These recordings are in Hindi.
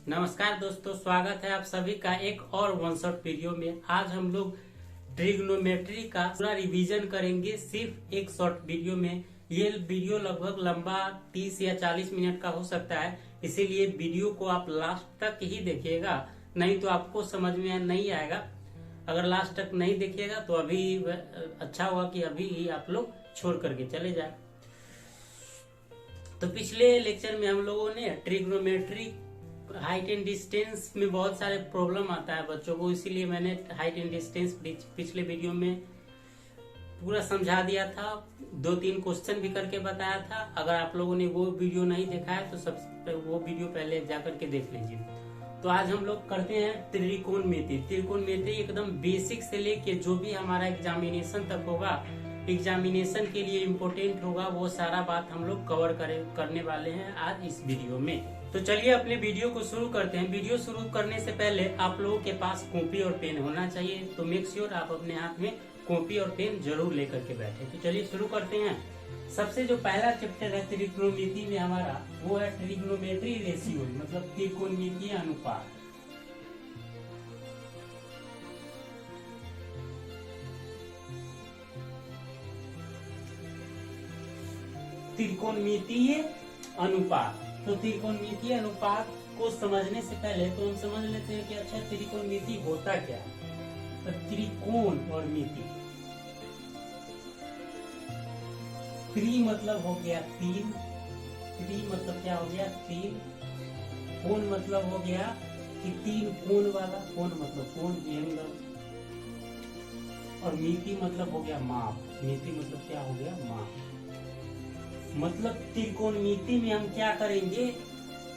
नमस्कार दोस्तों, स्वागत है आप सभी का एक और वन शॉट वीडियो में। आज हम लोग ट्रिग्नोमेट्री का पूरा रिवीजन करेंगे सिर्फ एक शॉर्ट वीडियो में। ये वीडियो लगभग लंबा 30 या 40 मिनट का हो सकता है, इसीलिए वीडियो को आप लास्ट तक ही देखिएगा, नहीं तो आपको समझ में नहीं आएगा। अगर लास्ट तक नहीं देखिएगा तो अभी अच्छा होगा कि अभी ही आप लोग छोड़ करके चले जाए। तो पिछले लेक्चर में हम लोगों ने ट्रिग्नोमेट्री हाइट एंड डिस्टेंस में बहुत सारे प्रॉब्लम आता है बच्चों को, इसीलिए मैंने हाइट एंड डिस्टेंस पिछले वीडियो में पूरा समझा दिया था। 2-3 क्वेश्चन भी करके बताया था। अगर आप लोगों ने वो वीडियो नहीं देखा है तो वो वीडियो पहले जाकर के देख लीजिए। तो आज हम लोग करते हैं त्रिकोणमिति। त्रिकोणमिति एकदम बेसिक से लेके जो भी हमारा एग्जामिनेशन तक होगा, एग्जामिनेशन के लिए इम्पोर्टेंट होगा, वो सारा बात हम लोग कवर करने वाले हैं आज इस वीडियो में। तो चलिए अपने वीडियो को शुरू करते हैं। वीडियो शुरू करने से पहले आप लोगों के पास कॉपी और पेन होना चाहिए, तो मेक श्योर आप अपने हाथ में कॉपी और पेन जरूर लेकर के बैठे। तो चलिए शुरू करते हैं। सबसे जो पहला चैप्टर है त्रिकोणमिति में हमारा, वो है ट्रिग्नोमेट्री रेशियो, मतलब त्रिकोणमितीय अनुपात। त्रिकोणमितीय अनुपात। तो त्रिकोणमितीय अनुपात को समझने से पहले तो हम समझ लेते हैं कि अच्छा त्रिकोणमिति होता क्या है। तो त्रिकोण और मिति, त्रि मतलब हो गया 3, त्रि मतलब क्या हो गया 3, कोण मतलब हो गया कि 3 कोण वाला, कोण मतलब कोण एंगल, और मिति मतलब हो गया माप, मिति मतलब क्या हो गया माप। मतलब त्रिकोणमिति में हम क्या करेंगे,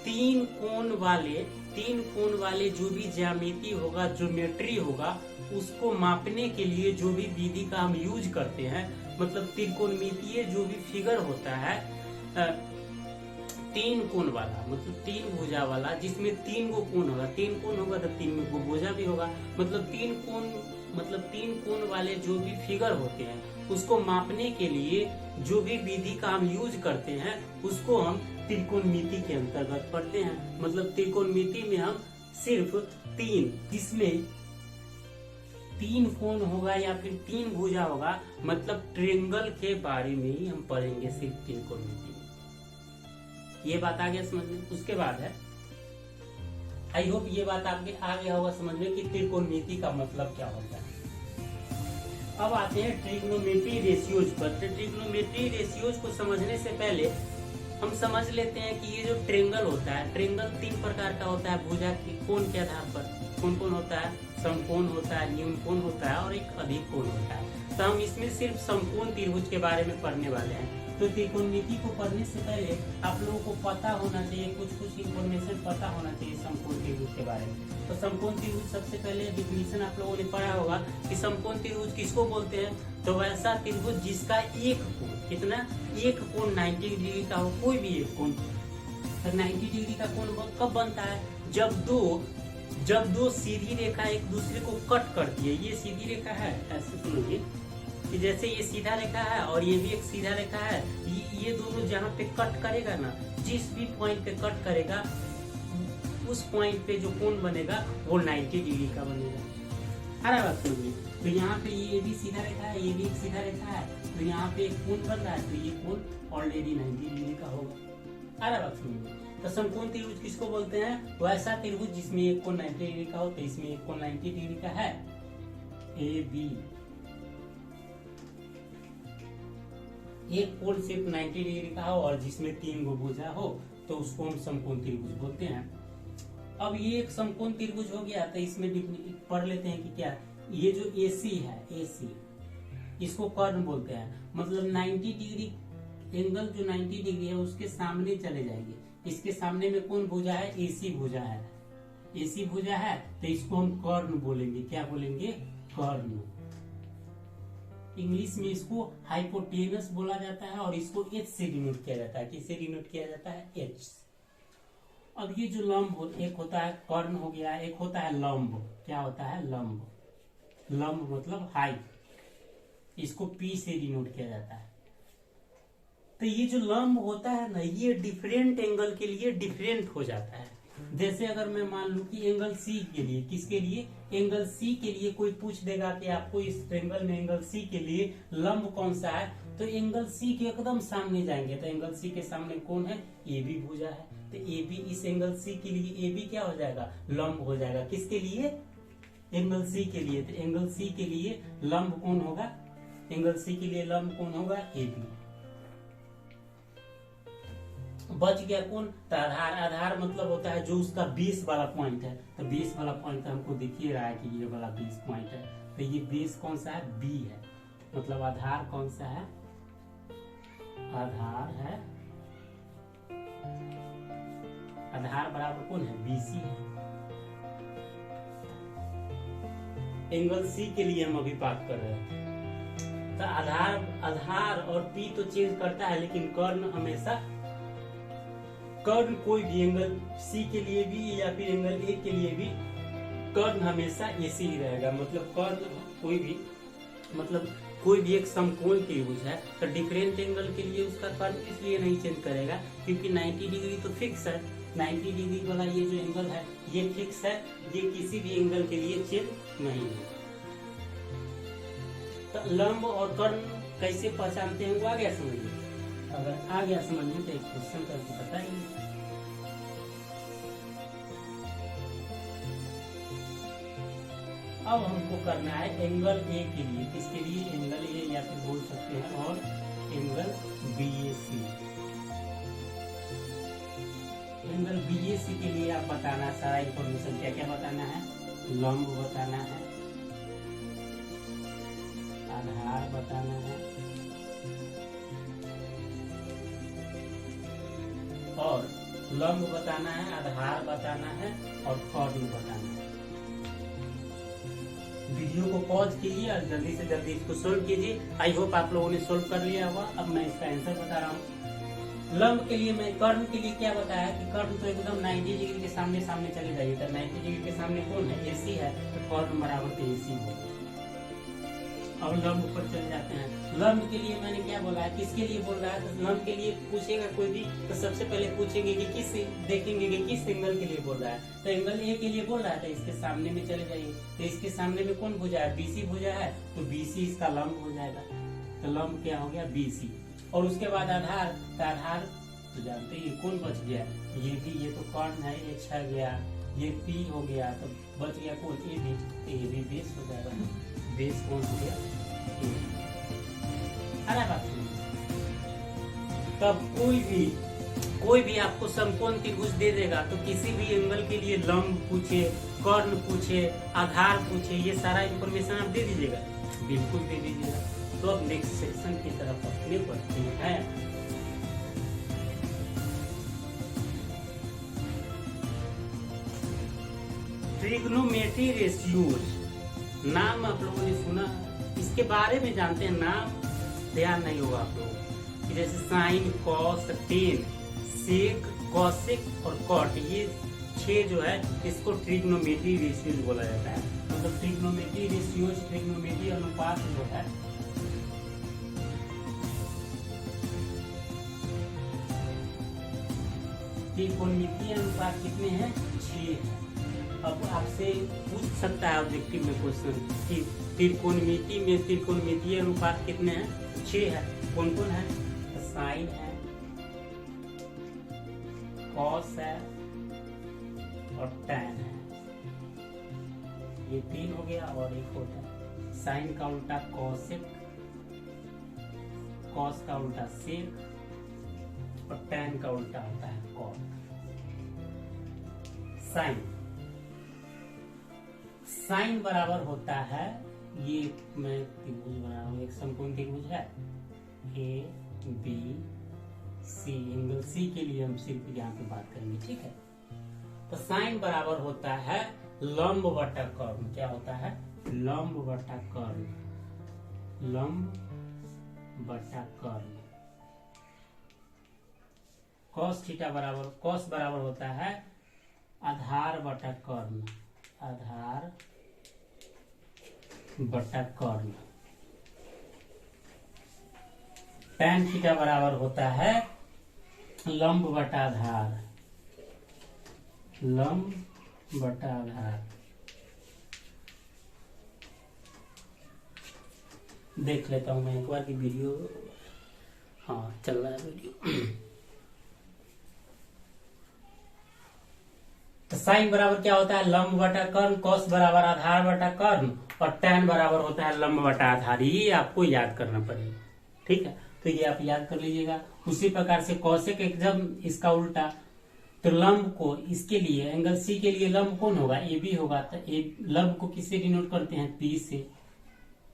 3 कोण वाले जो भी ज्यामिति होगा, ज्योमेट्री होगा, उसको मापने के लिए जो भी विधि का हम यूज करते हैं, मतलब त्रिकोणमितीय जो भी फिगर होता है 3 कोण वाला, मतलब 3 भुजा वाला, जिसमें 3 गो कोण होगा, 3 कोण होगा तो 3 गो भुजा भी होगा, मतलब 3 कोण वाले जो भी फिगर होते हैं उसको मापने के लिए जो भी विधि का हम यूज करते हैं उसको हम त्रिकोणमिति के अंतर्गत पढ़ते हैं। मतलब त्रिकोणमिति में हम सिर्फ 3, जिसमें 3 कोण होगा या फिर 3 भुजा होगा, मतलब ट्रायंगल के बारे में ही हम पढ़ेंगे सिर्फ त्रिकोणमिति में। ये बात आ गया समझ में। उसके बाद है, आई होप ये बात आपके आ गया होगा समझ में कि त्रिकोणमिति का मतलब क्या होता है। अब आते हैं ट्रिग्नोमेट्री रेशियोज पर। ट्रिग्नोमेट्री रेशियोज को समझने से पहले हम समझ लेते हैं कि ये जो ट्रायंगल होता है, ट्रायंगल 3 प्रकार का होता है भुजा के कोण के आधार पर। कौन कौन होता है? समकोण होता है, न्यून कोण होता है और एक अधिक कोण होता है। तो हम इसमें सिर्फ समकोण त्रिभुज के बारे में पढ़ने वाले हैं। तो त्रिकोणमिति को पढ़ने से पहले आप लोगों को पता होना चाहिए, कुछ इन्फॉर्मेशन पता होना चाहिए समकोण त्रिभुज के बारे में। तो समकोण त्रिभुज सबसे पहले डिफिनीशन आप लोगों ने पढ़ा होगा कि समकोण त्रिभुज किसको बोलते हैं। तो वैसा त्रिभुज जिसका एक कोण, कितना, एक कोण 90 डिग्री का हो, कोई भी एक कोण। तो 90 डिग्री का कोण कब बनता है? जब दो सीधी रेखा एक दूसरे को कट करती है। ये सीधी रेखा है, ऐसे सुनोगे कि जैसे ये सीधा रेखा है और ये भी एक सीधा रेखा है, ये दोनों जहाँ पे कट करेगा ना, जिस भी पॉइंट पे कट करेगा उस पॉइंट पे जो कोण बनेगा वो 90 डिग्री का बनेगा। अरे बात सुनिए, तो यहाँ पे ये भी सीधा रेखा है, ये भी एक सीधा रेखा है, तो यहाँ पे एक कोण बन रहा है, तो ये कोण ऑलरेडी 90 डिग्री का होगा। अरे बात सुनिए, तो समकोण त्रिभुज किसको बोलते हैं? वैसा त्रिभुज जिसमें एक कोण 90 डिग्री का हो। तो इसमें एक कोण 90 डिग्री का है, AB। एक कोण सिर्फ 90 डिग्री का हो और जिसमें 3 गो भुजा हो, तो उसको हम समकोण त्रिभुज बोलते हैं। अब ये एक समकोण त्रिभुज हो गया, तो इसमें पढ़ लेते हैं कि क्या, ये जो AC है, AC इसको कर्ण बोलते हैं। मतलब 90 डिग्री एंगल जो 90 डिग्री है उसके सामने चले जाएंगे। इसके सामने में कौन भुजा है? AC भुजा है। AC भुजा है तो इसको हम कर्ण बोलेंगे। क्या बोलेंगे? कर्ण। इंग्लिश में इसको हाइपोटेनस बोला जाता है और इसको H से डिनोट किया जाता है। किससे डिनोट किया जाता है? H। अब ये जो लंब, एक होता है कर्ण हो गया, एक होता है लंब। क्या होता है? लंब। लंब मतलब हाइट, इसको P से डिनोट किया जाता है। तो ये जो लंब होता है ना, ये डिफरेंट एंगल के लिए डिफरेंट हो जाता है। जैसे अगर मैं मान लूं कि एंगल सी के लिए, किसके लिए, एंगल सी के लिए कोई पूछ देगा कि आपको इस ट्रायंगल में एंगल सी के लिए लंब कौन सा है, तो एंगल सी के एकदम सामने जाएंगे, तो एंगल सी के सामने कौन है, ए बी भुजा है, तो ए बी, इस एंगल सी के लिए ए बी क्या हो जाएगा, लंब हो जाएगा, किसके लिए, एंगल सी के लिए। तो एंगल सी के लिए लंब कौन होगा, एंगल सी के लिए लंब कौन होगा, ए बी। बच गया कौन, तो आधार। आधार मतलब होता है जो उसका बेस वाला पॉइंट है, तो बेस वाला पॉइंट हमको दिख ही रहा है कि ये वाला बेस पॉइंट है, तो ये बेस कौन सा है, बी है, मतलब आधार कौन सा है, आधार है, आधार बराबर कौन है, बीसी है। एंगल सी के लिए हम अभी बात कर रहे हैं, तो आधार और पी तो चेंज करता है, लेकिन कर्ण हमेशा, कर्ण कोई भी एंगल सी के लिए भी या फिर एंगल ए के लिए भी कर्ण हमेशा ऐसे ही रहेगा, मतलब कर्ण कोई भी, मतलब कोई भी एक समकोण त्रिभुज है तो डिफरेंट एंगल के लिए उसका कर्ण इसलिए नहीं चेंज करेगा क्योंकि 90 डिग्री तो फिक्स है, 90 डिग्री वाला ये जो एंगल है ये फिक्स है, ये किसी भी एंगल के लिए चेंज नहीं है। तो लंब और कर्ण कैसे पहचानते हैं वो आ गया समझ में, अगर आ गया समझ में तो एक क्वेश्चन करके बताइए। अब हमको करना है एंगल ए के लिए, किसके लिए, एंगल ए या फिर बोल सकते हैं और एंगल बी ए सी। एंगल बी ए सी के लिए आप बताना सारा इंफॉर्मेशन, क्या क्या बताना है, लंब बताना है, आधार बताना है और लंब बताना है, आधार बताना है और कर्ण बताना है। वीडियो को पॉज कीजिए और जल्दी से जल्दी इसको सोल्व कीजिए। आई होप आप लोगों ने सोल्व कर लिया होगा। अब मैं इसका आंसर बता रहा हूँ। लंब के लिए मैं, कर्ण के लिए क्या बताया कि कर्ण तो एकदम 90 डिग्री के सामने सामने चले जाइए, तो 90 डिग्री के सामने कौन है, एसी है, तो कर्ण बराबर तो एसी होगा। और लंब ऊपर चले जाते हैं। लंब के लिए मैंने क्या बोला है, किसके लिए बोल रहा है, तो लंब के लिए पूछेगा कोई भी तो सबसे पहले पूछेंगे कि किस, देखेंगे कि किस एंगल के लिए बोल रहा है, तो एंगल ए के लिए बोल रहा है तो इसके सामने में चले जाइए, तो इसके सामने में कौन भुजा है, बीसी भुजा है, तो बीसी इसका लंब हो जाएगा, तो लंब क्या हो गया, बीसी। और उसके बाद आधार, तो आधार तो जानते ही कौन बच गया, ये भी, ये तो कर्ण है, ये छह गया, ये पी हो गया, तो बच गया कौन, ए बी, तो ये भी बेस हो जाएगा, बेस कौन हो गया, अरे बात तब कोई भी आपको समकोण त्रिभुज दे देगा तो किसी भी एंगल के लिए लंब पूछे, कर्ण पूछे, आधार पूछे, ये सारा इंफॉर्मेशन आप दे दीजिएगा, बिल्कुल दे दीजिएगा। तो अब नेक्स्ट सेक्शन की तरफ अपने बढ़ते हैं। ट्रिग्नोमेट्री रेशियोज, नाम आप लोगों ने सुना, इसके बारे में जानते हैं, नाम ध्यान नहीं होगा आप लोगों कि जैसे साइन, कॉस, टेन, सेक, कॉसेक और कॉट, ये 6 जो है इसको ट्रिग्नोमेट्री रेशियोज बोला जाता है। मतलब ट्रिग्नोमेट्री रेशियोज, ट्रिग्नोमेट्री अनुपात जो है त्रिकोणमितीय अनुपात कितने हैं, 6 है। अब आपसे पूछ सकता है ऑब्जेक्टिव में क्वेश्चन कि त्रिकोणमिति में त्रिकोणमितीय अनुपात कितने हैं, 6 है। कौन कौन है, साइन है, कॉस है और टैन है, ये 3 हो गया। और एक होता है साइन का उल्टा कॉसेक, कॉस का उल्टा सेक और टैन का उल्टा होता है कॉट। साइन बराबर होता है, ये मैं त्रिभुज बना रहा हूँ, एक समकोण त्रिभुज है, ए बी सी, एंगल सी के लिए हम सिर्फ यहाँ पे बात करेंगे, ठीक है। तो साइन बराबर होता है लंब बटा कर्ण, क्या होता है, लंब बटा कर्ण, लंब बटा कर्ण। कॉस थीटा बराबर, कॉस बराबर होता है आधार बटा कर्ण, आधार बटा कर्ण। टैन थीटा बराबर होता है लंब बटा आधार, लंब बटा आधार। देख लेता हूं मैं एक बार की वीडियो। हाँ चल रहा है वीडियो। तो साइन बराबर क्या होता है, लंब बटा कर्ण, कॉस बराबर आधार बटा कर्ण, और टैन बराबर होता है लंब बटा आधार। ये आपको याद करना पड़ेगा, ठीक है। तो ये आप याद कर लीजिएगा। उसी प्रकार से कौशिक एकदम इसका उल्टा, तो लंब को इसके लिए एंगल सी के लिए लंब कौन होगा, ए बी होगा। तो लंब को किससे डिनोट करते हैं, पी से,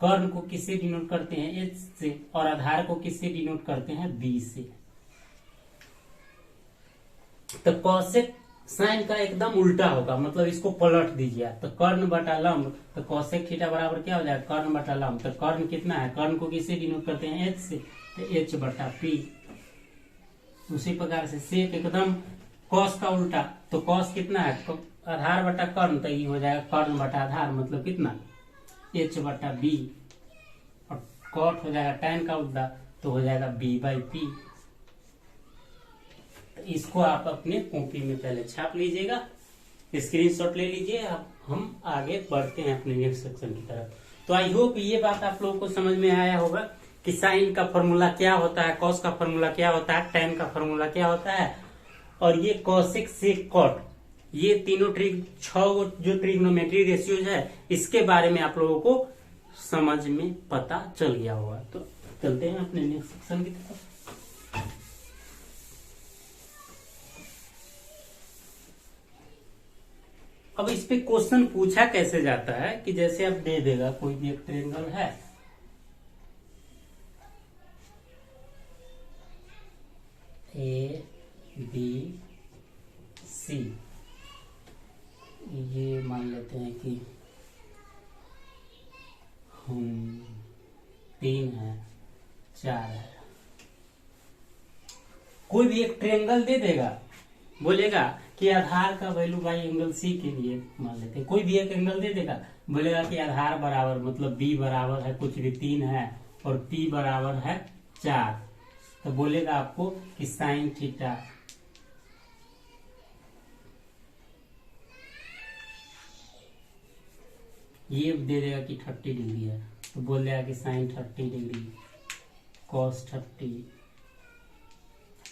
कर्ण को किससे डिनोट करते हैं, एच से, और आधार को किससे डिनोट करते हैं, बी से। तो कौशिक साइन का एकदम उल्टा होगा, मतलब इसको पलट दीजिए। तो कर्ण बटा लंब, तो कौशिक थीटा बराबर क्या हो जाएगा, कर्ण बटा लंब। तो कर्ण कितना है, कर्ण को किससे डिनोट करते हैं, एच से, तो एच बटा पी। उसी प्रकार से सेक एकदम कॉस का उल्टा, तो कॉस कितना है, आधार बटा कर्ण, तो ये हो जाएगा कर्ण बटा आधार, मतलब कितना, एच बटा बी। और कॉट हो जाएगा टैन का उल्टा, तो हो जाएगा बी बाई पी। इसको आप अपने कॉपी में पहले छाप लीजिएगा, स्क्रीनशॉट ले लीजिए। अब हम आगे बढ़ते हैं अपने नेक्स्ट सेक्शन की तरफ। तो आई होप ये बात आप लोगों को समझ में आया होगा कि साइन का फॉर्मूला क्या होता है, कॉस का फॉर्मूला क्या होता है, टैन का फॉर्मूला क्या होता है, और ये कॉसिक सेक कॉट, ये तीनों छह जो ट्रिग्नोमेट्री रेशियोज है, इसके बारे में आप लोगों को समझ में पता चल गया होगा। तो चलते हैं अपने नेक्स्ट सेक्शन की तरफ। अब इस पे क्वेश्चन पूछा कैसे जाता है कि जैसे आप दे देगा कोई भी एक ट्रायंगल है, ए बी सी, ये मान लेते हैं कि हम 3 है 4 है। कोई भी एक ट्रायंगल दे देगा, बोलेगा कि आधार का वैल्यू बाई एंगल सी के लिए मान लेते हैं, कोई भी एक एंगल दे देगा, बोलेगा कि आधार बराबर, मतलब बी बराबर है कुछ भी 3 है और पी बराबर है 4, तो बोलेगा आपको कि साइन थीटा ये दे देगा कि 30 डिग्री है, तो बोल देगा कि साइन 30 डिग्री, कॉस 30,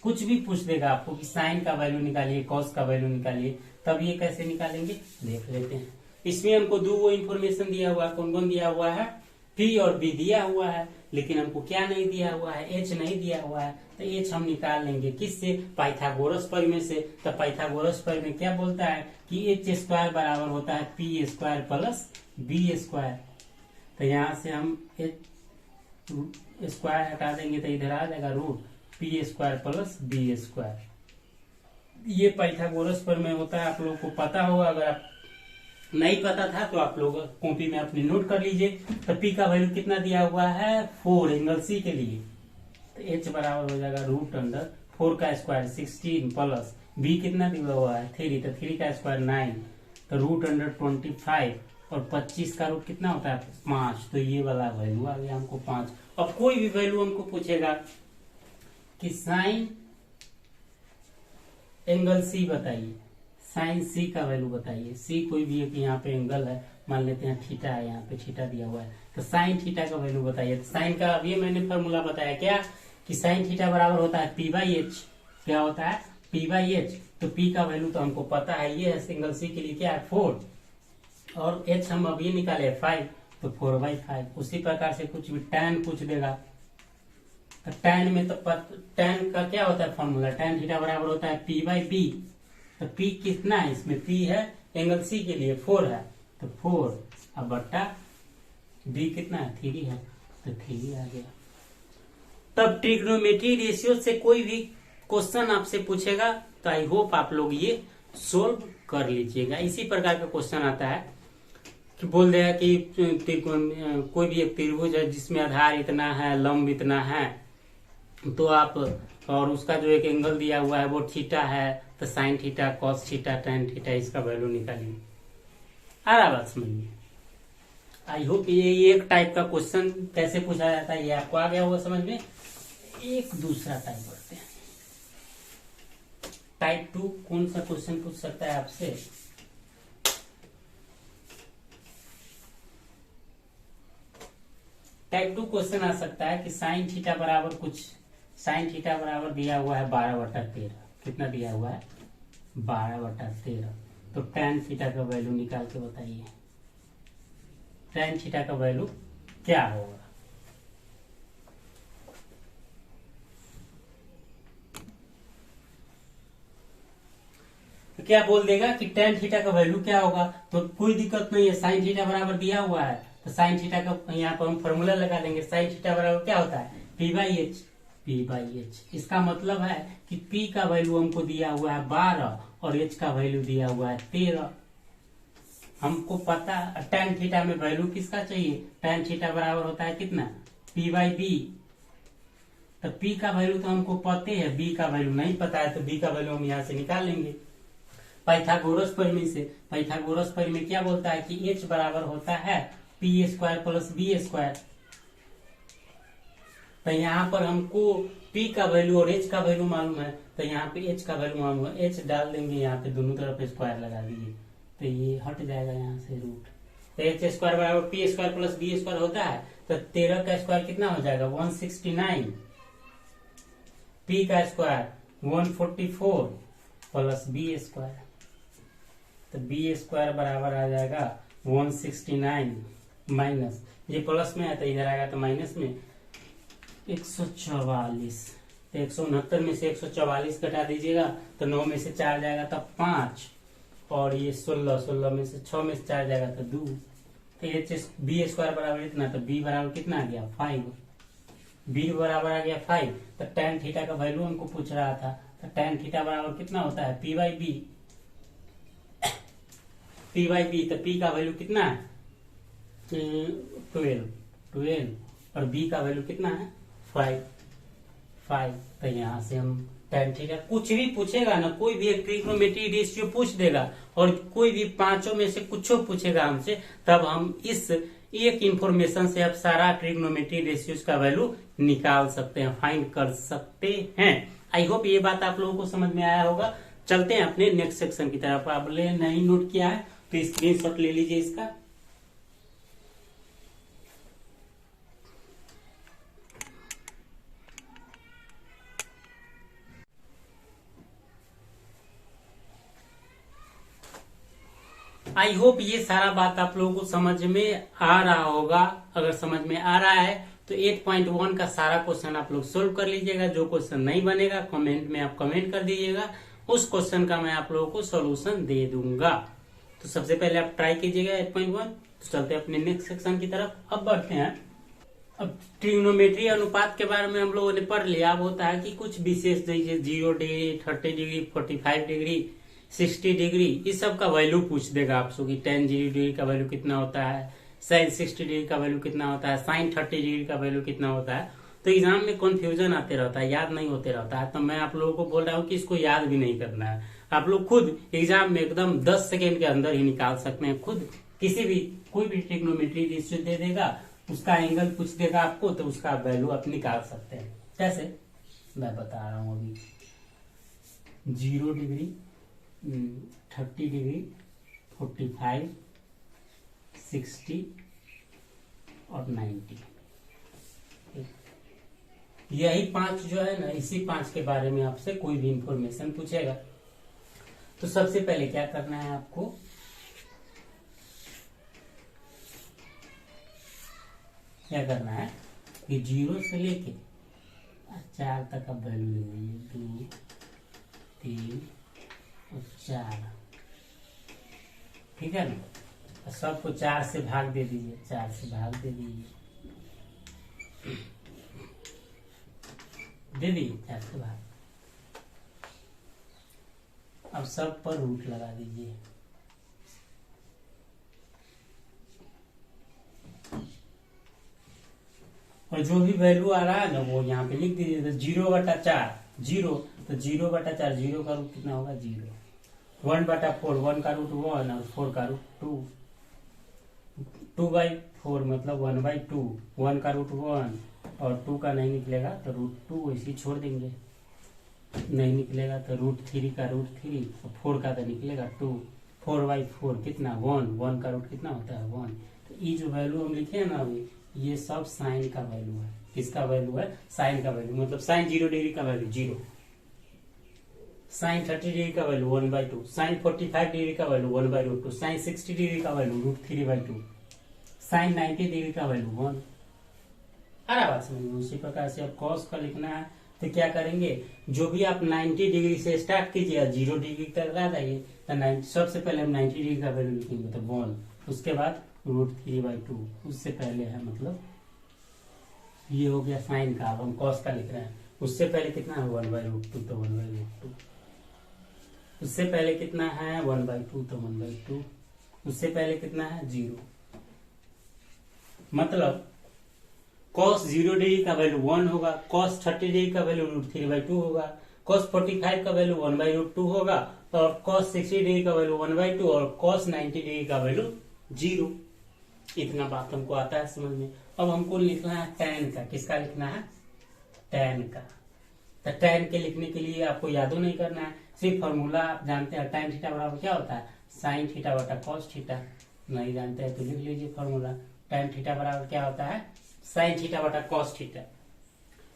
कुछ भी पूछ देगा आपको कि साइन का वैल्यू निकालिए, कॉस का वैल्यू निकालिए। तब ये कैसे निकालेंगे देख लेते हैं। इसमें हमको दो इंफॉर्मेशन दिया हुआ है, कौन कौन दिया हुआ है, पी और बी दिया हुआ है, लेकिन हमको क्या नहीं दिया हुआ है, एच नहीं दिया हुआ है। तो एच हम निकाल लेंगे किससे, पाइथागोरस प्रमेय से। तो पाइथागोरस प्रमेय क्या बोलता है कि एच स्क्वायर बराबर होता है P square plus B square. तो यहाँ से हम स्क्वायर हटा देंगे तो इधर आ जाएगा root P square plus B square. ये पाइथागोरस प्रमेय होता है, आप लोगों को पता होगा। अगर आप नहीं पता था तो आप लोग कॉपी में अपनी नोट कर लीजिए। तो पी का वैल्यू कितना दिया हुआ है 4 एंगल सी के लिए, तो एच बराबर हो जाएगा रूट अंडर 4 का स्क्वायर 16 प्लस बी कितना दिया हुआ है 3, तो 3 का स्क्वायर 9, तो रूट अंडर 25 और 25 का रूट कितना होता है 5, तो ये वाला वैल्यू आ गया हमको 5। अब कोई भी वैल्यू हमको पूछेगा कि साइन एंगल सी बताइए, साइन सी का वैल्यू बताइए। सी कोई भी एक यहाँ पे एंगल है, मान लेते हैं थीटा है, यहाँ पे थीटा दिया हुआ है, तो साइन थीटा का वैल्यू बताइए। तो साइन का अभी मैंने फॉर्मूला बताया क्या कि साइन थीटा बराबर होता है पी बाई एच। क्या होता है पी बाई एच। तो पी का वैल्यू तो हमको पता है, ये है एंगल सी के लिए क्या है 4, और एच हम अभी निकाले 5, तो 4/5। उसी प्रकार से कुछ भी टैन पूछ देगा, तो टैन में तो टैन का क्या होता है फॉर्मूला, टैन थीटा बराबर होता है पी बाई बी। तो पी कितना है इसमें, पी है एंगल सी के लिए 4 है, तो 4 अब बट्टा बी कितना है 3 है, तो 3 आ गया। तब ट्रिग्नोमेट्री रेशियो से कोई भी क्वेश्चन आपसे पूछेगा तो आई होप आप लोग ये सोल्व कर लीजिएगा। इसी प्रकार का क्वेश्चन आता है कि बोल देगा कि कोई भी एक त्रिभुज है जिसमें आधार इतना है, लंब इतना है, तो आप और उसका जो एक एंगल दिया हुआ है वो थीटा है, तो sine theta, cos theta, tan theta, इसका वैल्यू निकालिए। आ रहा बात समझ में। आई होप ये एक टाइप का क्वेश्चन कैसे पूछा जाता है ये आपको आ गया होगा समझ में। एक दूसरा टाइप बढ़ते हैं। टाइप 2 कौन सा क्वेश्चन पूछ सकता है आपसे? टाइप 2 क्वेश्चन आ सकता है कि साइन थीटा बराबर कुछ, साइन थीटा बराबर दिया हुआ है 12/13। कितना दिया हुआ है? 12/13। तो tan थीटा का वैल्यू निकाल के बताइए, tan थीटा का वैल्यू क्या होगा? तो क्या बोल देगा कि tan थीटा का वैल्यू क्या होगा? तो कोई दिक्कत नहीं है, साइन थीटा बराबर दिया हुआ है तो साइन थीटा का यहाँ पर हम फॉर्मूला लगा देंगे। साइन थीटा बराबर क्या होता है? p/h। p/h इसका मतलब है कि p का वैल्यू हमको दिया हुआ है 12 और h का वैल्यू दिया हुआ है 13। हमको पता tan थीटा में वैल्यू किसका चाहिए? tan थीटा बराबर होता है कितना? p/b। तो p का वैल्यू तो हमको पते है, b का वैल्यू नहीं पता है, तो b का वैल्यू हम यहाँ से निकाल लेंगे पाइथागोरस प्रमेय से। पाइथागोरस प्रमेय क्या बोलता है कि h बराबर होता है p² + b²। तो यहाँ पर हमको p का वैल्यू और h का वैल्यू मालूम है, तो यहाँ पे h का वैल्यू मालूम है, h डाल देंगे यहाँ पे, दोनों तरफ स्क्वायर लगा दीजिए तो ये हट जाएगा यहाँ से रूट। तो h² बराबर p² + b² होता है, तो 13 का स्क्वायर कितना हो जाएगा? 169। p का स्क्वायर 144 + b²। तो b² बराबर आ जाएगा 169 माइनस, ये प्लस में है तो इधर आएगा तो माइनस में 144। तो 169 में से 144 घटा दीजिएगा तो 9 में से 4 जाएगा तो 5, और ये 16 में से 6 में से 4 जाएगा तो 2। तो ये b² बराबर इतना, तो b बराबर कितना आ गया? 5। b बराबर आ गया 5। तो tan थीटा का वैल्यू हमको पूछ रहा था, तो tan थीटा बराबर कितना होता है? p/b। p/b तो p का वैल्यू कितना है? 12 और b का वैल्यू कितना है? 5। तो यहाँ से हम tan थीटा, कुछ भी पूछेगा ना, कोई भी एक ट्रिग्नोमेट्री रेशियो पूछ देगा और कोई भी पांचों में से कुछ पूछेगा हमसे, तब हम इस एक इंफॉर्मेशन से अब सारा ट्रिग्नोमेट्री रेशियोज का वैल्यू निकाल सकते हैं, फाइंड कर सकते हैं। आई होप ये बात आप लोगों को समझ में आया होगा। चलते हैं अपने नेक्स्ट सेक्शन की तरफ। आप नहीं नोट किया है तो स्क्रीनशॉट ले लीजिए इसका। आई होप ये सारा बात आप लोगों को समझ में आ रहा होगा। अगर समझ में आ रहा है तो 8.1 का सारा क्वेश्चन आप लोग सोल्व कर लीजिएगा। जो क्वेश्चन नहीं बनेगा कमेंट में आप कमेंट कर दीजिएगा, उस क्वेश्चन का मैं आप लोगों को सॉल्यूशन दे दूंगा। तो सबसे पहले आप ट्राई कीजिएगा 8.1। तो चलते हैं अपने नेक्स्ट सेक्शन की तरफ। अब बढ़ते हैं। अब ट्रिग्नोमेट्री अनुपात के बारे में हम लोगों ने पढ़ लिया। अब होता है कि कुछ विशेष जैसे 0 डिग्री, 30 डिग्री, 45 डिग्री, 60 डिग्री, इस सब का वैल्यू पूछ देगा आपसे कि tan 0 डिग्री का वैल्यू कितना होता है, sin 60 डिग्री का वैल्यू कितना होता है, sin 30 डिग्री का वैल्यू कितना होता है। तो एग्जाम में कंफ्यूजन आते रहता है, याद नहीं होते रहता है। तो मैं आप लोगों को बोल रहा हूँ कि इसको याद भी नहीं करना है। आप लोग खुद एग्जाम में एकदम 10 सेकेंड के अंदर ही निकाल सकते हैं। खुद किसी भी कोई भी ट्रिग्नोमेट्री रेशियो दे देगा, उसका एंगल पूछ देगा आपको, तो उसका वैल्यू आप निकाल सकते हैं। कैसे मैं बता रहा हूँ। अभी 0 डिग्री, 30 डिग्री, 45, 60 और 90, यही 5 जो है ना, इसी 5 के बारे में आपसे कोई भी इंफॉर्मेशन पूछेगा। तो सबसे पहले क्या करना है आपको, क्या करना है कि 0 से लेके 4 तक आप वैल्यू ले लीजिए। 2, 3 और 4, ठीक है ना। सबको 4 से भाग दे दीजिए, 4 से भाग दे दीजिए, दे दीजिए 4 से भाग। अब सब पर रूट लगा दीजिए। और जो भी वैल्यू आ रहा है ना वो यहाँ पे लिख दीजिए। तो 0/4 0, तो 0/4 0 का रूट कितना होगा? 0। 1/4 1 का रूट 1 और 4 का रूट 2। 2/4 मतलब 1/2। 1 का रूट 1 और 2 का नहीं निकलेगा तो रूट 2 ऐसे छोड़ देंगे। नहीं निकलेगा तो √3 का √3 और 4 का तो निकलेगा 2। 4/4 कितना 1, 1 का रूट कितना होता है 1। तो ये जो वैल्यू हम लिखे हैं ना अभी, ये सब साइन का वैल्यू है। किसका वैल्यू है? साइन का वैल्यू। मतलब साइन 0 डिग्री का वैल्यू 0, साइन 30 डिग्री का वैल्यू 1/2, साइन 45 डिग्री का वैल्यू 1/2, साइन 60 डिग्री का वैल्यू √3/2, साइन 90 डिग्री का वैल्यू 1। आ रहा बात समझ में? उसी प्रकार से अब कॉस का लिखना है तो क्या करेंगे, जो भी आप 90 डिग्री से स्टार्ट कीजिए 0 डिग्री तक आ जाइए तो सबसे पहले हम 90 डिग्री का वैल्यू लिखेंगे तो 1, उसके बाद √3/2, उससे पहले है मतलब ये हो गया साइन का। अब हम कॉस का लिख रहे हैं, उससे पहले कितना है 1/√2 तो 1/√2, उससे पहले कितना है 1/2 तो 1/2, उससे पहले कितना है 0। मतलब cos 0 डिग्री का वैल्यू 1 होगा, cos 30 डिग्री का वैल्यू √3/2 होगा, cos 45 का वैल्यू 1/2 होगा, और cos 60 डिग्री का वैल्यू 1/2 और cos 90 डिग्री का वैल्यू 0। इतना बात हमको आता है समझ में। अब हमको लिखना है tan का। किसका लिखना है? tan का। तो tan के लिखने के लिए आपको यादो नहीं करना है, सिर्फ फॉर्मूला आप जानते हैं। tan थीटा बराबर क्या होता है? sin थीटा बटा cos थीटा। नहीं जानते हैं तो लिख लीजिए फॉर्मूला। tan थीटा बराबर क्या होता है? sin थीटा बटा cos थीटा।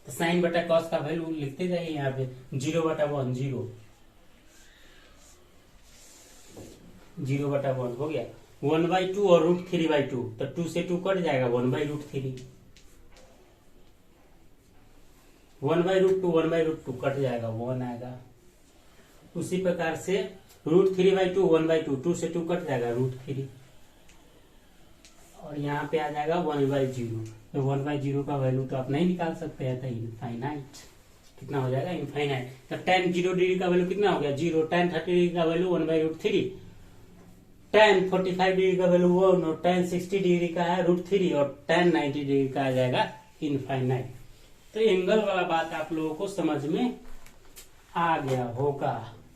तो sin बटा cos का वैल्यू लिखते जाइए यहाँ पे 0/1, 0, 0/1 हो गया। 1/2 और √3/2 तो 2 से 2 कट जाएगा 1/√3, 1/√2 1/√2 कट जाएगा 1 आएगा। उसी प्रकार से √3/2 1/2, 2 से 2 कट जाएगा √3 और यहाँ पे आ जाएगा 1/0। तो 1/0 का वैल्यू तो आप नहीं निकाल सकते हैं, तो इनफाइनाइट। कितना हो जाएगा? इनफाइनाइट। तो tan 0 डिग्री का वैल्यू कितना हो गया 0, tan 30 डिग्री का वैल्यू 1/√3, tan 45 डिग्री का वैल्यू 1 और tan 60 डिग्री का है √3 और tan 90 डिग्री का आ जाएगा इनफाइनाइट। तो एंगल वाला बात आप लोगों को समझ में आ गया होगा।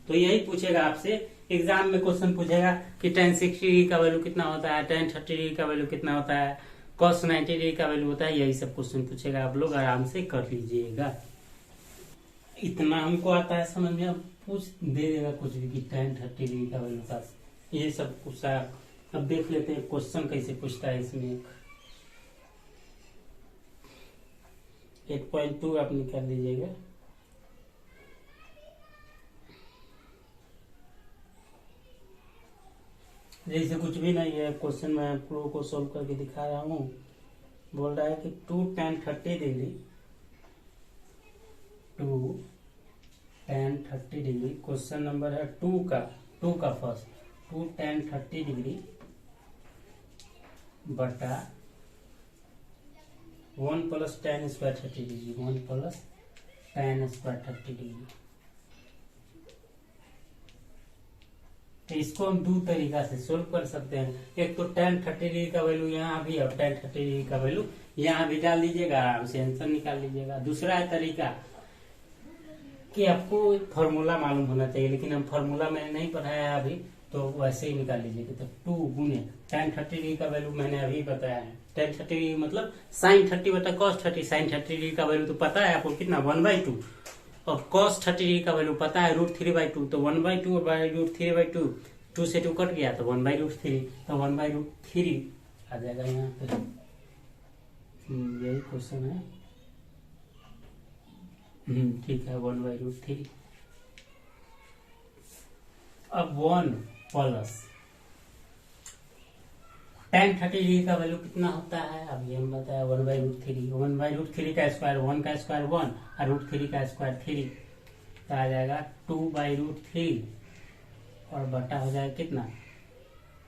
तो यही पूछेगा आपसे एग्जाम में, क्वेश्चन पूछेगा कि tan 60 डिग्री का वैल्यू कितना होता है, tan 30 डिग्री का वैल्यू कितना होता है, cos 90 डिग्री का वैल्यू होता है। यही सब क्वेश्चन पूछेगा, आप लोग आराम से कर लीजिएगा। इतना हमको आता है समझ में। अब पूछ दे देगा कुछ भी कि tan 30 डिग्री का वैल्यू का, ये सब पूछा। अब देख लेते हैं क्वेश्चन कैसे पूछता है इसमें। 8.2 आप निकाल लीजिएगा। जैसे कुछ भी नहीं है, क्वेश्चन में आप लोगों को सोल्व करके दिखा रहा हूँ। बोल रहा है कि 2 tan 30 degree, 2 tan 30 degree, question number है 2 का फर्स्ट, 2 tan 30 डिग्री बटा 1 + tan² 30 डिग्री, 1 + tan² 30 डिग्री। तो इसको हम 2 तरीका से सोल्व कर सकते हैं। एक तो tan 30 डिग्री का वैल्यू यहाँ भी और tan 30 डिग्री का वैल्यू यहाँ भी डाल दीजिएगा, आराम से आंसर निकाल लीजिएगा। दूसरा है तरीका कि आपको फॉर्मूला मालूम होना चाहिए, लेकिन हम फॉर्मूला मैंने नहीं पढ़ाया है अभी, तो वैसे ही निकाल लीजिएगा। तो 2 गुने tan 30 डिग्री का वैल्यू मैंने अभी बताया है। tan 30 डिग्री मतलब sin 30 बटा cos 30। sin 30 डिग्री का वैल्यू तो पता है आपको कितना 1/2 और cos 30 डिग्री का वैल्यू पता है √3/2। तो 1/2 और √3/2, 2 से 2 कट गया तो 1/√3, तो 1/√3 आ जाएगा यहाँ पे। यही क्वेश्चन है। ठीक है 1/√3। अब 1 + tan 30 डिग्री का वैल्यू कितना होता है अभी हम बताया 1/√3। 1/√3 का स्क्वायर 1 का स्क्वायर 1 और √3 का स्क्वायर 3, तो आ जाएगा 2/√3 और बटा हो जाएगा कितना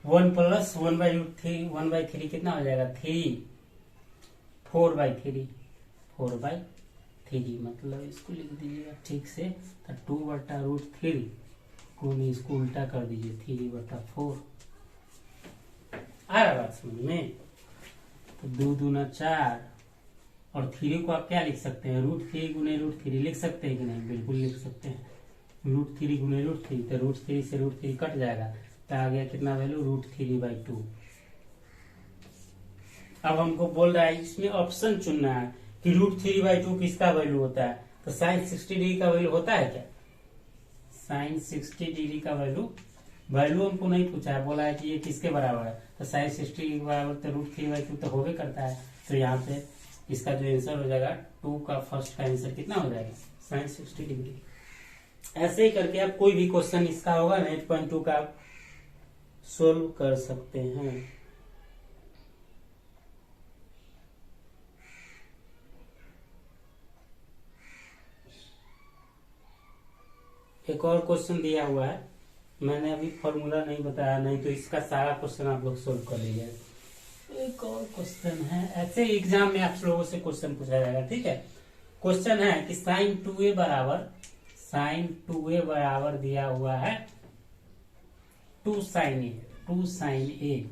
1 + 1/√3, 1/3 कितना हो जाएगा 3, 4/3, 4/3 मतलब इसको लिख दीजिएगा ठीक से। तो 2/√3 कौन इसको उल्टा कर दीजिए 3/4। आ रहा बात समझ में। तो 2 दूना 4 और 3 को आप क्या लिख सकते हैं √3 गुने √3 लिख सकते हैं कि नहीं? बिल्कुल लिख सकते हैं। √3 गुने √3 तो √3 से √3 कट जाएगा, तो आ गया कितना वैल्यू √3/2। अब हमको बोल रहा है इसमें ऑप्शन चुनना है कि √3/2 किसका वैल्यू होता है। तो साइन 60 डिग्री का वैल्यू होता है क्या? साइन 60 डिग्री का वैल्यू हमको नहीं पूछा है, बोला है कि ये किसके बराबर है, तो साइन 60 डिग्री के बराबर तो √3/2 तो होबे करता है। तो यहाँ पे इसका जो आंसर हो जाएगा 2 का फर्स्ट का आंसर कितना हो जाएगा? Sine 60 degree. ऐसे ही करके आप कोई भी क्वेश्चन इसका होगा ना 8.2 का आप सोल्व कर सकते हैं। एक और क्वेश्चन दिया हुआ है, मैंने अभी फॉर्मूला नहीं बताया, नहीं तो इसका सारा क्वेश्चन आप लोग सोल्व कर लीजिए। एक और क्वेश्चन है, ऐसे एग्जाम में आप लोगों से क्वेश्चन पूछा जाएगा, ठीक है। क्वेश्चन है कि साइन 2a बराबर दिया हुआ है 2 साइन ए,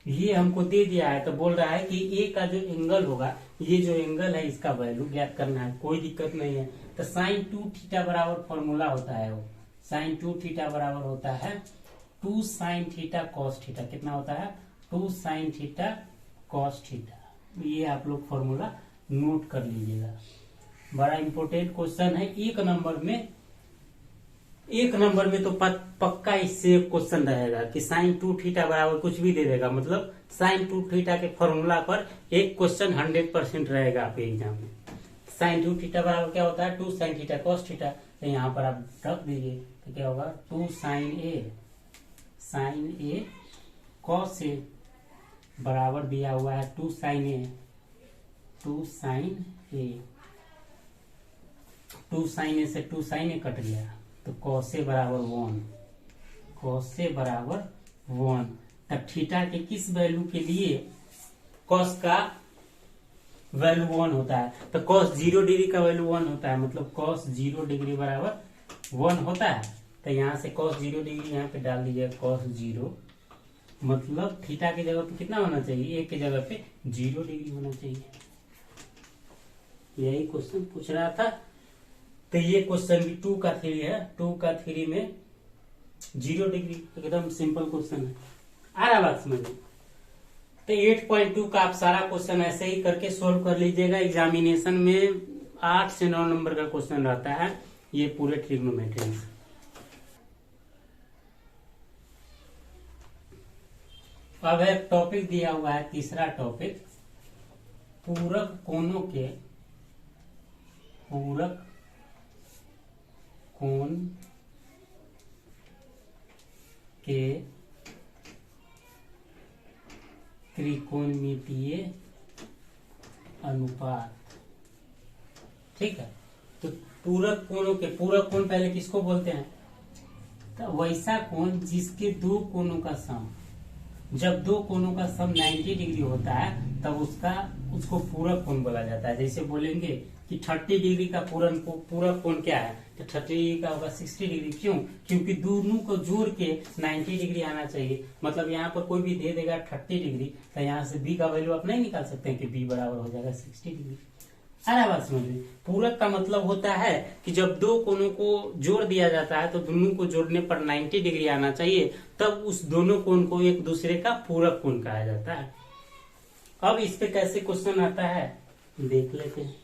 ये हमको दे दिया है। तो बोल रहा है कि ए का जो एंगल होगा, ये जो एंगल है इसका वैल्यू ज्ञात करना है, कोई दिक्कत नहीं है। तो साइन 2 थीटा बराबर फॉर्मूला होता है, वो साइन 2 थीटा बराबर होता है 2 साइन थीटा कॉस थीटा। कितना होता है? 2 साइन थीटा कॉस थीटा। ये आप लोग फॉर्मूला नोट कर लीजिएगा, बड़ा इंपॉर्टेंट क्वेश्चन है। एक नंबर में तो पक्का इससे क्वेश्चन रहेगा कि साइन 2 थीटा बराबर कुछ भी दे देगा, मतलब साइन 2 थीटा के फॉर्मूला पर एक क्वेश्चन 100% रहेगा आपके एग्जाम में। साइन 2 थीटा बराबर क्या होता है? 2 साइन थीटा कॉस थीटा। तो यहाँ पर आप रख दीजिए, तो क्या होगा? 2 साइन ए कॉस ए बराबर दिया हुआ है 2 साइन ए। 2 साइन ए से 2 साइन ए कट गया, तो कॉस ए बराबर 1। तब थीटा के किस वैल्यू के लिए कॉस का वैल्यू 1 होता है? तो कॉस 0 डिग्री का वैल्यू 1 होता है, मतलब कॉस 0 डिग्री बराबर 1 होता है। तो यहाँ से कॉस 0 डिग्री यहाँ पे डाल दीजिए, कॉस 0 मतलब थीटा की जगह पे कितना होना चाहिए? एक की जगह पे 0 डिग्री होना चाहिए। यही क्वेश्चन पूछ रहा था। तो ये क्वेश्चन भी 2 का 3 है, 2 का 3 में 0 डिग्री, एकदम सिंपल क्वेश्चन है। आ रहा बात समझ में? तो 8.2 का आप सारा क्वेश्चन ऐसे ही करके सोल्व कर लीजिएगा। एग्जामिनेशन में 8 से 9 नंबर का क्वेश्चन रहता है ये पूरे ट्रिग्नोमेट्री। अब एक टॉपिक दिया हुआ है, तीसरा टॉपिक, पूरक कोणों के त्रिकोणमितीय अनुपात। ठीक है, तो पूरक कोण पहले किसको बोलते हैं? तो वैसा कोण जिसके दो कोणों का सम, जब दो कोणों का सम 90 डिग्री होता है तब उसको पूरक कोण बोला जाता है। जैसे बोलेंगे कि 30 डिग्री का पूरक कोण क्या है, तो 30 डिग्री का होगा 60 डिग्री। क्यों? क्योंकि दोनों को जोड़ के 90 डिग्री आना चाहिए। मतलब यहाँ पर कोई भी दे देगा 30 डिग्री, तो यहाँ से बी का वैल्यू आप नहीं निकाल सकते हैं कि बी बराबर हो जाएगा 60 डिग्री। सारा बात समझ लीजिए। पूरक का मतलब होता है कि जब दो कोणों को जोड़ दिया जाता है तो दोनों को जोड़ने पर 90 डिग्री आना चाहिए, तब उस दोनों कोण को एक दूसरे का पूरक कोण कहा जाता है। अब इस पे कैसे क्वेश्चन आता है देख लेते हैं।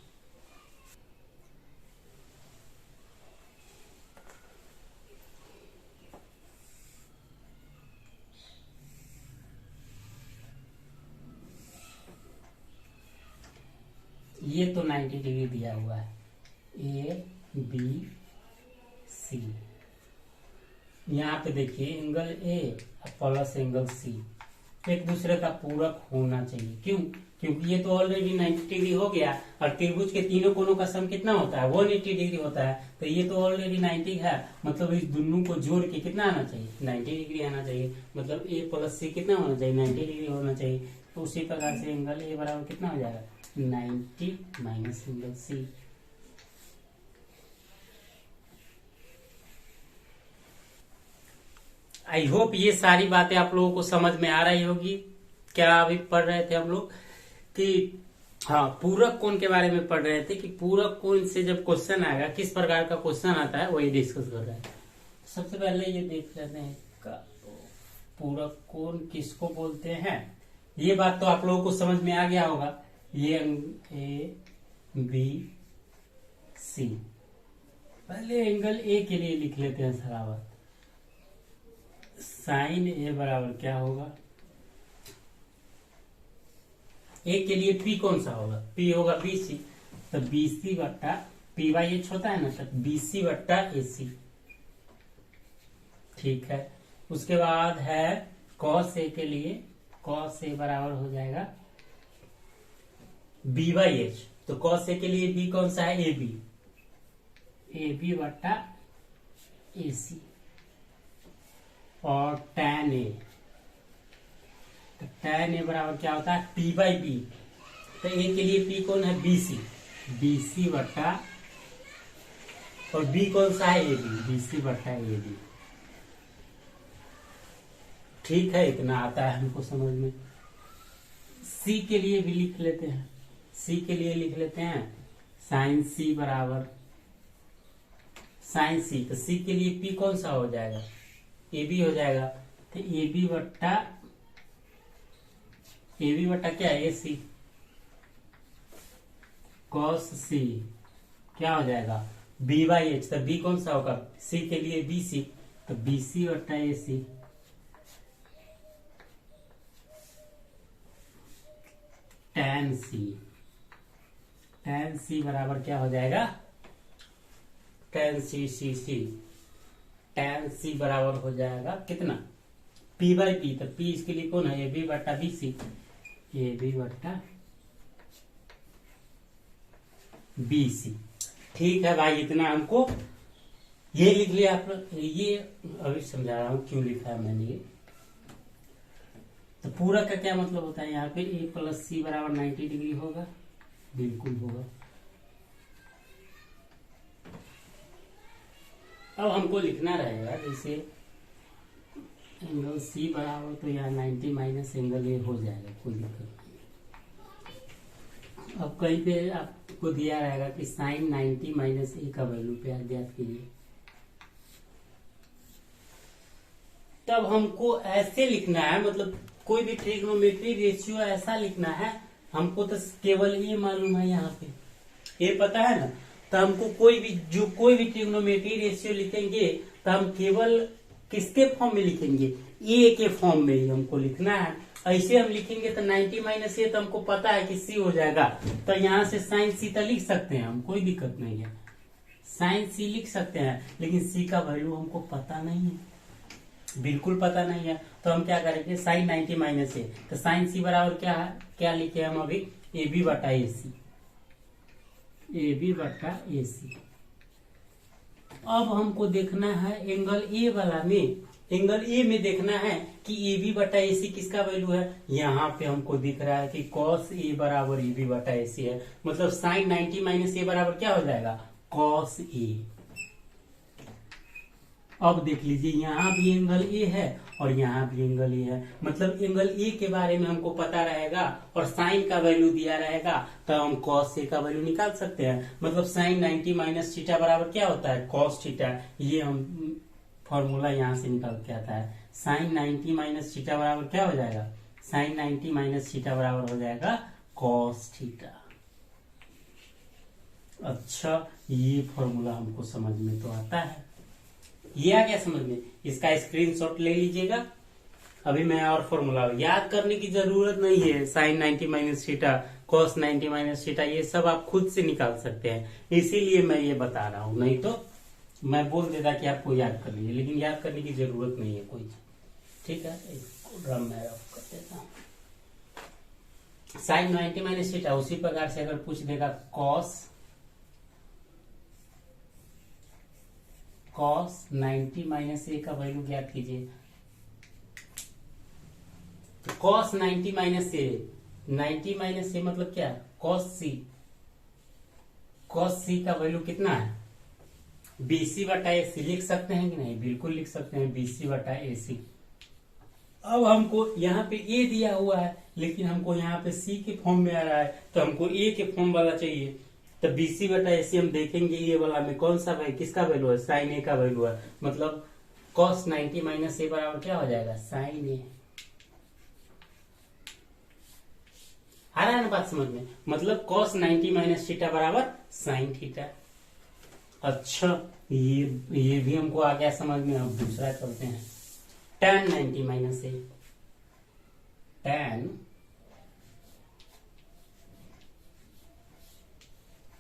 ये तो 90 डिग्री दिया हुआ है, ए बी सी। यहाँ पे देखिए angle A plus angle C एक दूसरे का पूरक होना चाहिए। क्यों? क्योंकि ये तो ऑलरेडी 90 डिग्री हो गया और त्रिभुज के तीनों कोणों का सम कितना होता है? 180 डिग्री होता है। तो ये तो ऑलरेडी 90 है, मतलब इस दोनों को जोड़ के कितना आना चाहिए? 90 डिग्री आना चाहिए। मतलब ए प्लस सी कितना होना चाहिए? 90 डिग्री होना चाहिए। तो उसी प्रकार से एंगल ए बराबर कितना हो जाएगा? 90 minus angle C. I hope ये सारी बातें आप लोगों को समझ में आ रही होगी। क्या अभी पढ़ रहे थे हम लोग कि हाँ, पूरक कोण के बारे में पढ़ रहे थे कि पूरक कोण से जब क्वेश्चन आएगा किस प्रकार का क्वेश्चन आता है वही डिस्कस कर रहे हैं। सबसे पहले ये देख लेते हैं पूरक कोण किसको बोलते हैं। ये बात तो आप लोगों को समझ में आ गया होगा। ये ए बी सी। पहले एंगल ए के लिए लिख लेते हैं सरावत। साइन ए बराबर क्या होगा, ए के लिए पी कौन सा होगा, पी होगा बीसी, तो बीसी बट्टा पी वाई एच होता है ना, तो बीसी बट्टा ए सी। ठीक है, उसके बाद है कॉस ए के लिए, कॉस ए बराबर हो जाएगा बी वाई एच, तो कॉस ए के लिए बी कौन सा है, ए बी, ए बी बट्टा ए सी। और tan ए, तो tan ए बराबर क्या होता है, पी बाई बी, तो ए के लिए पी कौन है, बी सी, बी सी बट्टा, और बी कौन सा है, ए बी, बी सी बट्टा ए बी। ठीक है, इतना आता है हमको समझ में। सी के लिए भी लिख लेते हैं, सी के लिए लिख लेते हैं साइन सी बराबर साइन सी, तो सी के लिए पी कौन सा हो जाएगा, ए बी हो जाएगा, तो ए बी बट्टा क्या है, ए सी, कॉस सी क्या हो जाएगा, बी बाई एच, तो बी कौन सा होगा, सी के लिए बी सी, तो बी सी बट्टा ए सी। tan सी, tan सी बराबर क्या हो जाएगा, tan सी सी सी, tan सी बराबर हो जाएगा कितना, p बाई पी, तो p इसके लिए कौन है, ए बी बट्टा बी सी, ए बी बट्टा बी सी। ठीक है भाई, इतना हमको ये लिख लिया आप लोग, ये अभी समझा रहा हूं क्यों लिखा है मैंने ये। तो पूरा का क्या मतलब होता है, यहाँ पे ए प्लस सी बराबर 90 डिग्री होगा, बिल्कुल होगा। अब हमको लिखना रहेगा जैसे एंगल सी बराबर, तो यहाँ 90 माइनस एंगल ए हो जाएगा, कोई दिक्कत नहीं। अब कहीं पे आपको दिया रहेगा कि साइन 90 माइनस ए का वैल्यू पे ज्ञात कीजिए, तब हमको ऐसे लिखना है, मतलब कोई भी ट्रिग्नोमेट्री रेशियो ऐसा लिखना है। हमको तो केवल ये मालूम है, यहाँ पे ये पता है ना, तो हमको कोई भी ट्रिग्नोमेट्री रेशियो लिखेंगे तो हम केवल किसके फॉर्म में लिखेंगे, ए के फॉर्म में ही हमको लिखना है। ऐसे हम लिखेंगे तो 90 माइनस ए तो हमको पता है कि सी हो जाएगा, तो यहाँ से साइन सी तो लिख सकते हैं हम, कोई दिक्कत नहीं है, साइन सी लिख सकते हैं, लेकिन सी का वैल्यू हमको पता नहीं है, बिल्कुल पता नहीं है। तो हम क्या करेंगे, साइन 90 माइनस ए, तो साइन सी बराबर क्या है, क्या लिखे हम अभी, ए बी बटा ए सी, ए बी बटा ए सी। अब हमको देखना है एंगल ए वाला में, एंगल ए में देखना है कि ए बी बटा ए सी किसका वैल्यू है। यहाँ पे हमको दिख रहा है कि कॉस ए बराबर ए बी बटा ए सी है, मतलब साइन 90 माइनस ए बराबर क्या हो जाएगा, कॉस ए। अब देख लीजिए, यहाँ भी एंगल ए है और यहाँ भी एंगल ए है, मतलब एंगल ए के बारे में हमको पता रहेगा और साइन का वैल्यू दिया रहेगा, तो हम कॉस ए का वैल्यू निकाल सकते हैं। मतलब साइन 90 माइनस थीटा बराबर क्या होता है, कॉस थीटा। ये हम फॉर्मूला यहाँ से निकाल के आता है, साइन 90 माइनस थीटा बराबर क्या हो जाएगा, साइन 90 माइनस थीटा बराबर हो जाएगा कॉस थीटा। अच्छा, ये फॉर्मूला हमको समझ में तो आता है, ये आ गया समझ में, इसका स्क्रीनशॉट ले लीजिएगा। अभी मैं और फॉर्मूला याद करने की जरूरत नहीं है, sine 90 minus theta, cos 90 minus theta, ये सब आप खुद से निकाल सकते हैं, इसीलिए मैं ये बता रहा हूं, नहीं तो मैं बोल देता कि आपको याद कर लीजिए, लेकिन याद करने की जरूरत नहीं है कोई। ठीक है, ड्रम में ऑफ कर देता हूं। साइन 90 माइनस थीटा, उसी प्रकार से अगर पूछ देगा कॉस 90 माइनस ए का वैल्यू ज्ञात कीजिए, तो कॉस 90 माइनस ए, 90 माइनस ए मतलब क्या, कॉस सी, कॉस सी का वैल्यू कितना है, बीसी बटा ए सी। लिख सकते हैं कि नहीं, बिल्कुल लिख सकते हैं, बीसी बटा ए सी। अब हमको यहाँ पे ए दिया हुआ है, लेकिन हमको यहाँ पे सी के फॉर्म में आ रहा है, तो हमको ए के फॉर्म वाला चाहिए, तो बीसी बटा ए सी हम देखेंगे ये वाला में कौन सा भाई किसका वैल्यू है, साइन ए का वैल्यू है, मतलब कॉस 90 माइनस ए बराबर क्या हो जाएगा, साइन ए। आ रहा है ना बात समझ में, मतलब कॉस 90 माइनस थीटा बराबर साइन थीटा। अच्छा, ये भी हमको आ गया समझ में। अब दूसरा चलते हैं। tan 90 माइनस ए, tan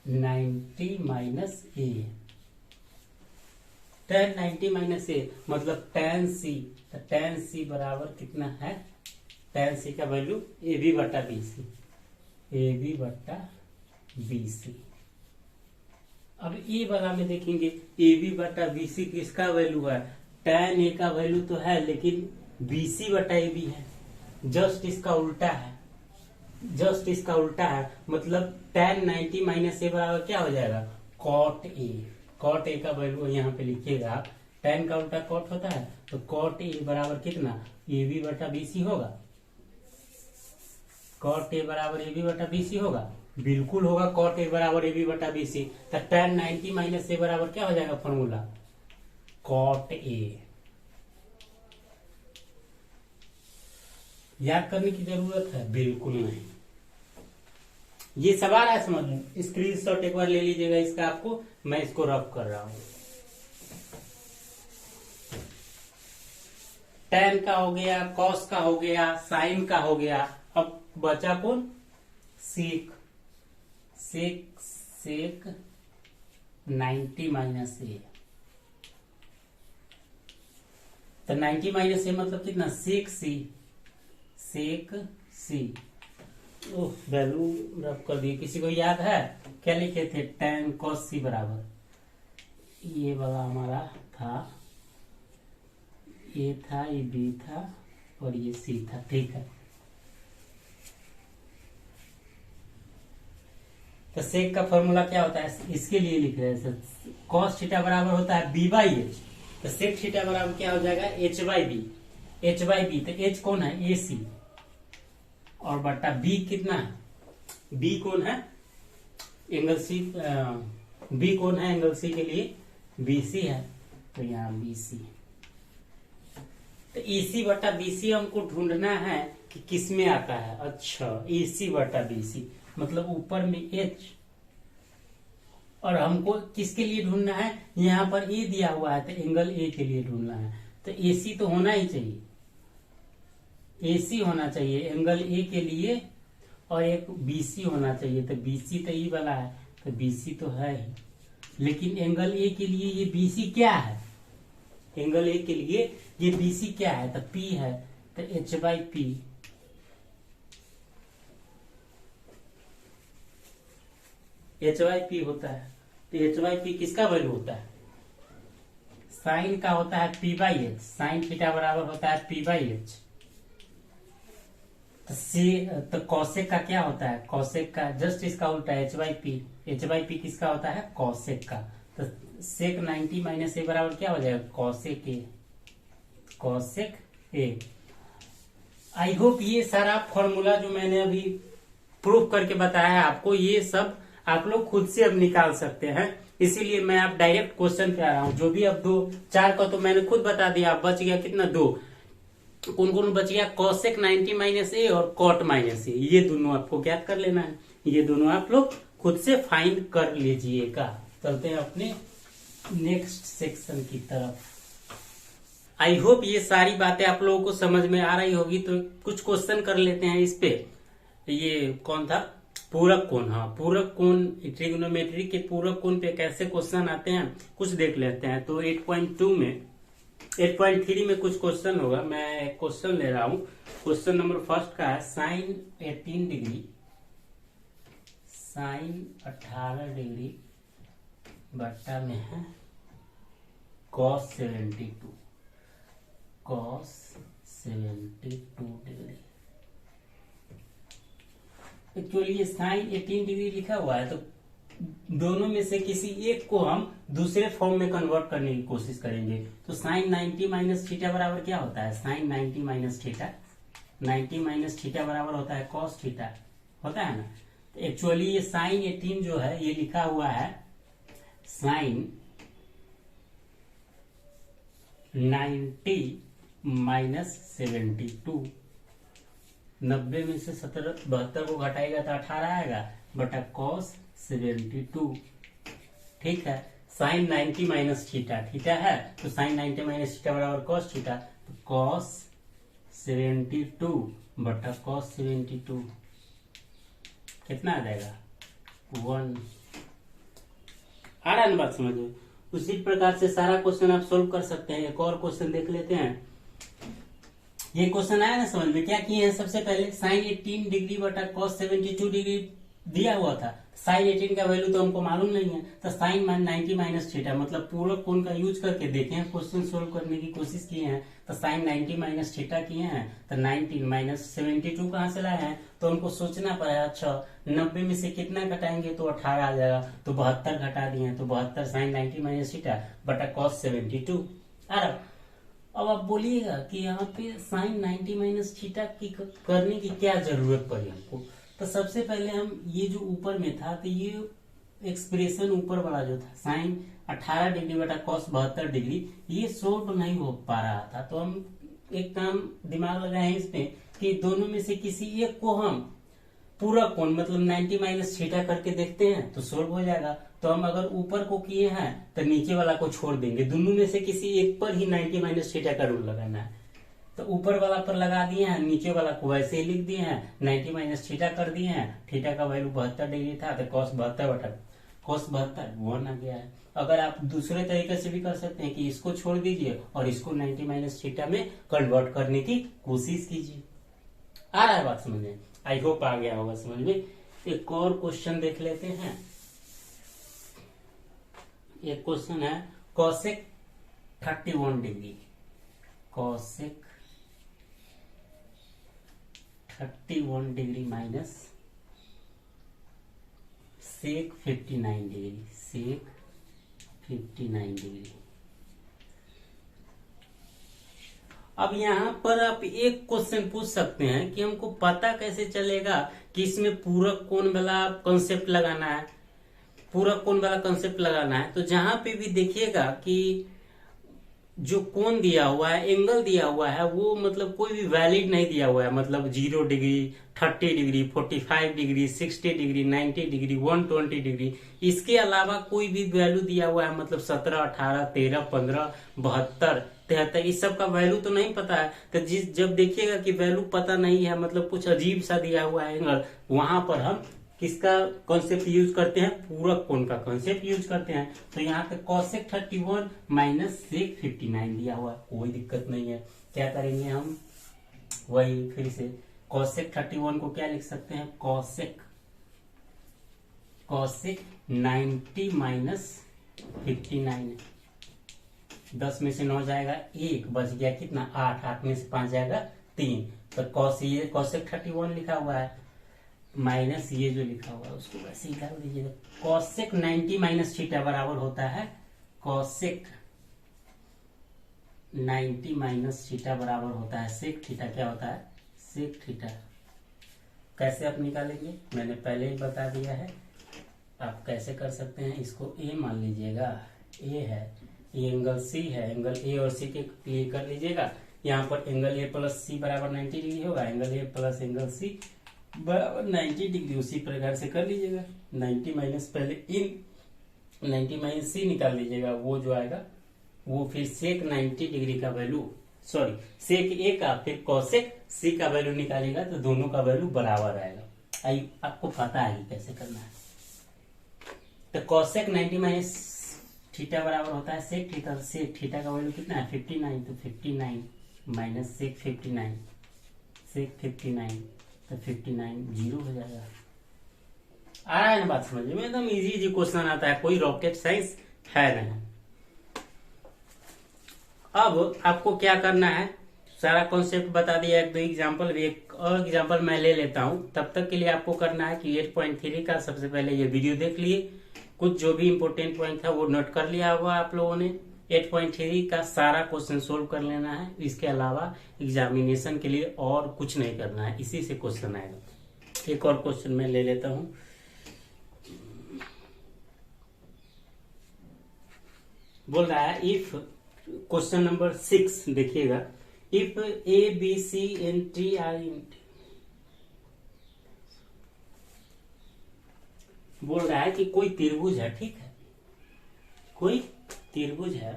90 माइनस ए, tan 90 माइनस ए मतलब tan c। तो tan c बराबर कितना है? tan c का वैल्यू ए बी बटा बी सी, ए बी बटा बी सी। अब ए वाला में देखेंगे, ए बी बटा बी सी किसका वैल्यू है? tan ए का वैल्यू तो है, लेकिन बी सी बटा ए बी है। जस्ट इसका उल्टा है, जस्ट इसका उल्टा है। मतलब tan 90 माइनस ए बराबर क्या हो जाएगा? cot ए। cot ए का वैल्यू यहाँ पे लिखिएगा आप, tan का उल्टा cot होता है, तो cot ए बराबर कितना? ए बी बटा बी सी होगा। cot ए बराबर ए बी बटा बी सी होगा, बिल्कुल होगा। cot ए बराबर ए बी बटा बी सी। तो tan 90 माइनस ए बराबर क्या हो जाएगा फॉर्मूला? cot ए। याद करने की जरूरत है? बिल्कुल नहीं। ये सवाल है समझ में, स्क्रीनशॉट एक बार ले लीजिएगा इसका, आपको मैं इसको रफ कर रहा हूं। tan का हो गया, cos का हो गया, sin का हो गया। अब बचा कौन? sec। sec 90 माइनस ए। तो 90 माइनस ए मतलब कितना? sec c। sec c value रब कर दिए। किसी को याद है क्या लिखे थे? tan cos c बराबर, ये वाला हमारा था, ये था, ये b था और ये c था। ठीक है, तो सेक का फॉर्मूला क्या होता है? इसके लिए लिख रहे हैं, cos थीटा बराबर होता है b बाई एच। तो सेक थीटा बराबर क्या हो जाएगा? h by B. h by B, तो h कौन है? ए सी, और बटा b कितना है? b कौन है? Angle C. b कौन है एंगल सी के लिए? BC है, तो यहाँ BC। तो AC बटा BC हमको ढूंढना है कि किस में आता है। अच्छा, AC बटा BC मतलब ऊपर में H, और हमको किसके लिए ढूंढना है? यहाँ पर A दिया हुआ है, तो एंगल A के लिए ढूंढना है। तो AC तो होना ही चाहिए, AC होना चाहिए एंगल A के लिए, और एक BC होना चाहिए। तो BC तो E वाला है, तो BC तो है ही, लेकिन एंगल A के लिए ये BC क्या है? एंगल A के लिए ये BC क्या है? तो P है, तो H by P. H by P होता है। तो H बाई पी किसका वैल्यू होता है? साइन का होता है P by H. Sine theta बराबर होता है P बाई एच। तो कॉसेक का क्या होता है? कॉसेक का जस्ट इसका उल्टा है, H by P. H by P किसका होता है? कॉसेक का। तो सेक 90 माइनस ए बराबर क्या हो जाएगा? Cosec A. Cosec A. I hope ये सारा फॉर्मूला जो मैंने अभी प्रूफ करके बताया है आपको, ये सब आप लोग खुद से अब निकाल सकते हैं। इसीलिए मैं आप डायरेक्ट क्वेश्चन पे आ रहा हूं। जो भी अब 2 4 का तो मैंने खुद बता दिया। अब बच गया कितना? 2। कौन कौन बच गया? कॉसेक 90 माइनस ए और कॉट माइनस ए। ये दोनों आपको ज्ञात कर लेना है। ये दोनों आप लोग खुद से फाइंड कर लीजिएगा। चलते हैं अपने नेक्स्ट सेक्शन की तरफ। आई होप ये सारी बातें आप लोगों को समझ में आ रही होगी। तो कुछ क्वेश्चन कर लेते हैं इस पे। ये कौन था? पूरक कोण। हाँ, पूरक कोण, ट्रिग्नोमेट्री के पूरक कोण पे कैसे क्वेश्चन आते हैं कुछ देख लेते हैं। तो 8.2 में 8.3 में कुछ क्वेश्चन होगा। मैं एक क्वेश्चन ले रहा हूं। क्वेश्चन नंबर फर्स्ट का है साइन 18 डिग्री, साइन 18 डिग्री बट्टा में है cos 72, cos 72 डिग्री। एक्चुअली ये साइन 18 डिग्री लिखा हुआ है, तो दोनों में से किसी एक को हम दूसरे फॉर्म में कन्वर्ट करने की कोशिश करेंगे। तो साइन 90 माइनस थीटा बराबर क्या होता है? Sine 90 minus theta, 90 minus theta बराबर होता है कॉस थीटा, होता है ना। तो एक्चुअली ये साइन 18 जो है ये लिखा हुआ है साइन 90 माइनस 72। 90 में से 72 को घटाएगा तो 18 आएगा बटा cos 72। ठीक है, साइन 90 माइनस थीटा, थीटा है तो साइन 90 माइनस थीटा बराबर कॉस थीटा, तो कॉस 72 बटा कॉस 72 कितना आ जाएगा 1। आ रहा है ना बात समझ में। उसी प्रकार से सारा क्वेश्चन आप सोल्व कर सकते हैं। एक और क्वेश्चन देख लेते हैं। ये क्वेश्चन आया ना समझ में। क्या किए हैं, सबसे पहले साइन 18 डिग्री बटा कॉस 72 डिग्री दिया हुआ था। साइन 18 का वैल्यू तो हमको मालूम नहीं है, तो साइन 90 माइनस थीटा मतलब पूरक कोण का यूज करके देखें, क्वेश्चन सोल्व करने की कोशिश किए हैं। तो साइन 90 माइनस थीटा किए हैं, तो 19 माइनस 72 कहाँ से लाए हैं, तो हमको सोचना पड़ा। अच्छा 90 में से कितना घटाएंगे तो 18 आ जाएगा, तो 72 घटा दिए हैं, तो 72 साइन 90 माइनस थीटा बटा कॉस 72 आ रहा। अब आप बोलिएगा कि यहाँ पे साइन 90 माइनस थीटा की करने की क्या जरूरत पड़ी हमको। तो सबसे पहले हम ये जो ऊपर में था, तो ये एक्सप्रेशन ऊपर वाला जो था साइन 18 डिग्री बटा कॉस 72 डिग्री, ये सोल्व नहीं हो पा रहा था। तो हम एक काम दिमाग लगाए हैं इसमें कि दोनों में से किसी एक को हम पूरा कोण मतलब 90 माइनस थीटा करके देखते हैं तो सोल्व हो जाएगा। तो हम अगर ऊपर को किए हैं तो नीचे वाला को छोड़ देंगे, दोनों में से किसी एक पर ही 90 माइनस थीटा का रूल लगाना है। तो ऊपर वाला पर लगा दिए हैं, नीचे वाला को वैसे ही लिख दिए हैं, 90 माइनस थीटा कर दिए हैं। थीटा का वैल्यू 72 डिग्री था, तो कॉस 72 बटा कॉस 72 1 आ गया है। अगर आप दूसरे तरीके से भी कर सकते हैं कि इसको छोड़ दीजिए और इसको 90 माइनस थीटा में कन्वर्ट करने की कोशिश कीजिए। आ रहा है बात समझ में, आई होप आ गया होगा समझ में। एक और क्वेश्चन देख लेते हैं। एक क्वेश्चन है cosec 31 degree, cosec 31 degree minus sec 59 degree, sec 59 degree. अब यहाँ पर आप एक क्वेश्चन पूछ सकते हैं कि हमको पता कैसे चलेगा कि इसमें पूरक कोण वाला कॉन्सेप्ट लगाना है, पूरक कोण वाला कॉन्सेप्ट लगाना है। तो जहां पे भी देखिएगा कि जो कोण दिया हुआ है, एंगल दिया हुआ है, वो मतलब कोई भी वैलिड नहीं दिया हुआ है, मतलब 0 degree, 30 degree, 45 degree, 60 degree, 90 degree, 120 degree, इसके अलावा कोई भी वैल्यू दिया हुआ है, मतलब 17, 18, 13, 15, 72, 73, इस सब का वैल्यू तो नहीं पता है। तो जब देखिएगा कि वैल्यू पता नहीं है, मतलब कुछ अजीब सा दिया हुआ है एंगल, वहां पर हम किसका कॉन्सेप्ट यूज करते हैं, पूरक कोण का कॉन्सेप्ट यूज करते हैं। तो यहाँ पे कॉसेक 31 माइनस सेक 59 दिया हुआ है, कोई दिक्कत नहीं है। क्या करेंगे हम, वही फिर से कॉसेक 31 को क्या लिख सकते हैं, कॉसेक 90 माइनस 59, 10 में से 9 जाएगा 1, बच गया कितना 8, 8 में से 5 जाएगा 3। तो कॉसेक 31 लिखा हुआ है माइनस ये जो लिखा हुआ है उसको वैसे ही डाल दीजिएगा। कॉसेक 90 माइनस थीटा बराबर होता है कॉसेक 90 माइनस थीटा बराबर होता है सेक थीटा। क्या होता है, सेक थीटा। कैसे आप निकालेंगे, मैंने पहले ही बता दिया है। आप कैसे कर सकते हैं, इसको ए मान लीजिएगा, ए है, ये एंगल सी है, एंगल ए और सी के लिए कर लीजिएगा। यहाँ पर एंगल ए प्लस सी बराबर 90 डिग्री होगा, angle A plus angle C बराबर 90 डिग्री, उसी प्रकार से कर लीजिएगा। 90 माइनस पहले इन 90 माइनस सी निकाल लीजिएगा, वो जो आएगा वो फिर सेक 90 डिग्री का वैल्यू, सॉरी सेक ए का फिर कॉसेक सी का वैल्यू निकालेगा, तो दोनों का वैल्यू बराबर आएगा। आपको पता है कैसे करना है। तो कॉसेक 90 माइनस थीटा बराबर होता है सेक थीटा। सेक थीटा का वैल्यू कितना है 59, तो 59 माइनस सेक 59, सेक 59 तो 59 0 हो जाएगा। आ रहा है ना बात समझ में, एकदम इजी इजी क्वेश्चन आता है, कोई रॉकेट साइंस है नहीं। अब आपको क्या करना है, सारा कॉन्सेप्ट बता दिया, एक दो एग्जांपल भी, एक और एग्जांपल मैं ले लेता हूं। तब तक के लिए आपको करना है कि 8.3 का सबसे पहले ये वीडियो देख लिए, कुछ जो भी इंपोर्टेंट पॉइंट था वो नोट कर लिया होगा आप लोगों ने। 8.3 का सारा क्वेश्चन सोल्व कर लेना है, इसके अलावा एग्जामिनेशन के लिए और कुछ नहीं करना है, इसी से क्वेश्चन आएगा। एक और क्वेश्चन मैं ले लेता हूं। बोल रहा है इफ, क्वेश्चन नंबर 6 देखिएगा, if A B C and T are in, बोल रहा है कि कोई त्रिभुज है, ठीक है, कोई त्रिभुज है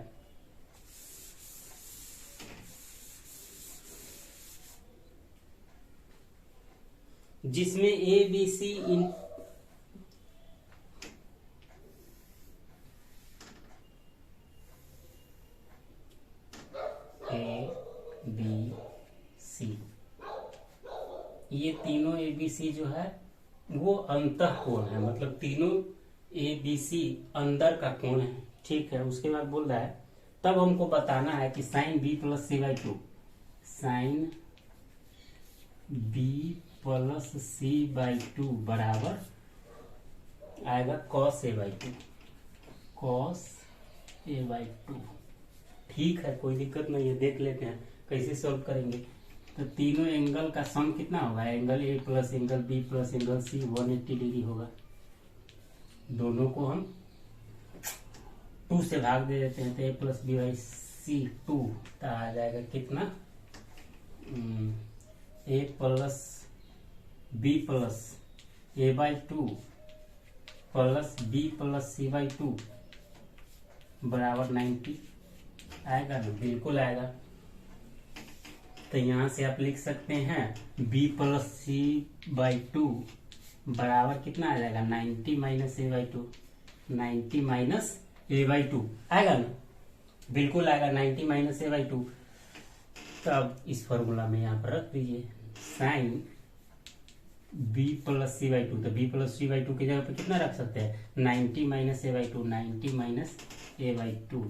जिसमें ए बी सी ये तीनों ए बी सी जो है वो अंतः कोण है, मतलब तीनों ए बी सी अंदर का कोण है। ठीक है, उसके बाद बोल रहा है तब हमको बताना है कि sine B plus C by two, sine B plus C by two बराबर आएगा cos A by two, cos A by two. ठीक है, कोई दिक्कत नहीं है, देख लेते हैं कैसे सॉल्व करेंगे। तो तीनों एंगल का सम कितना होगा, angle A plus angle B plus angle C 180 degree होगा। दोनों को हम 2 से भाग दे देते हैं, तो A plus B by C 2, तो आ जाएगा कितना, A plus B plus A by 2 plus B plus C by 2 बराबर 90 आएगा ना, बिल्कुल आएगा। तो यहां से आप लिख सकते हैं b प्लस सी बाई 2 बराबर कितना आ जाएगा, 90 minus A by 2, 90 minus A by 2 आएगा ना, बिल्कुल आएगा 90 माइनस ए बाई 2। तो अब इस फॉर्मूला में यहाँ पर रख दीजिए sine b plus C by 2, तो b प्लस सी बाई 2 की जगह पे कितना रख सकते हैं, 90 minus A by 2, 90 minus A by 2।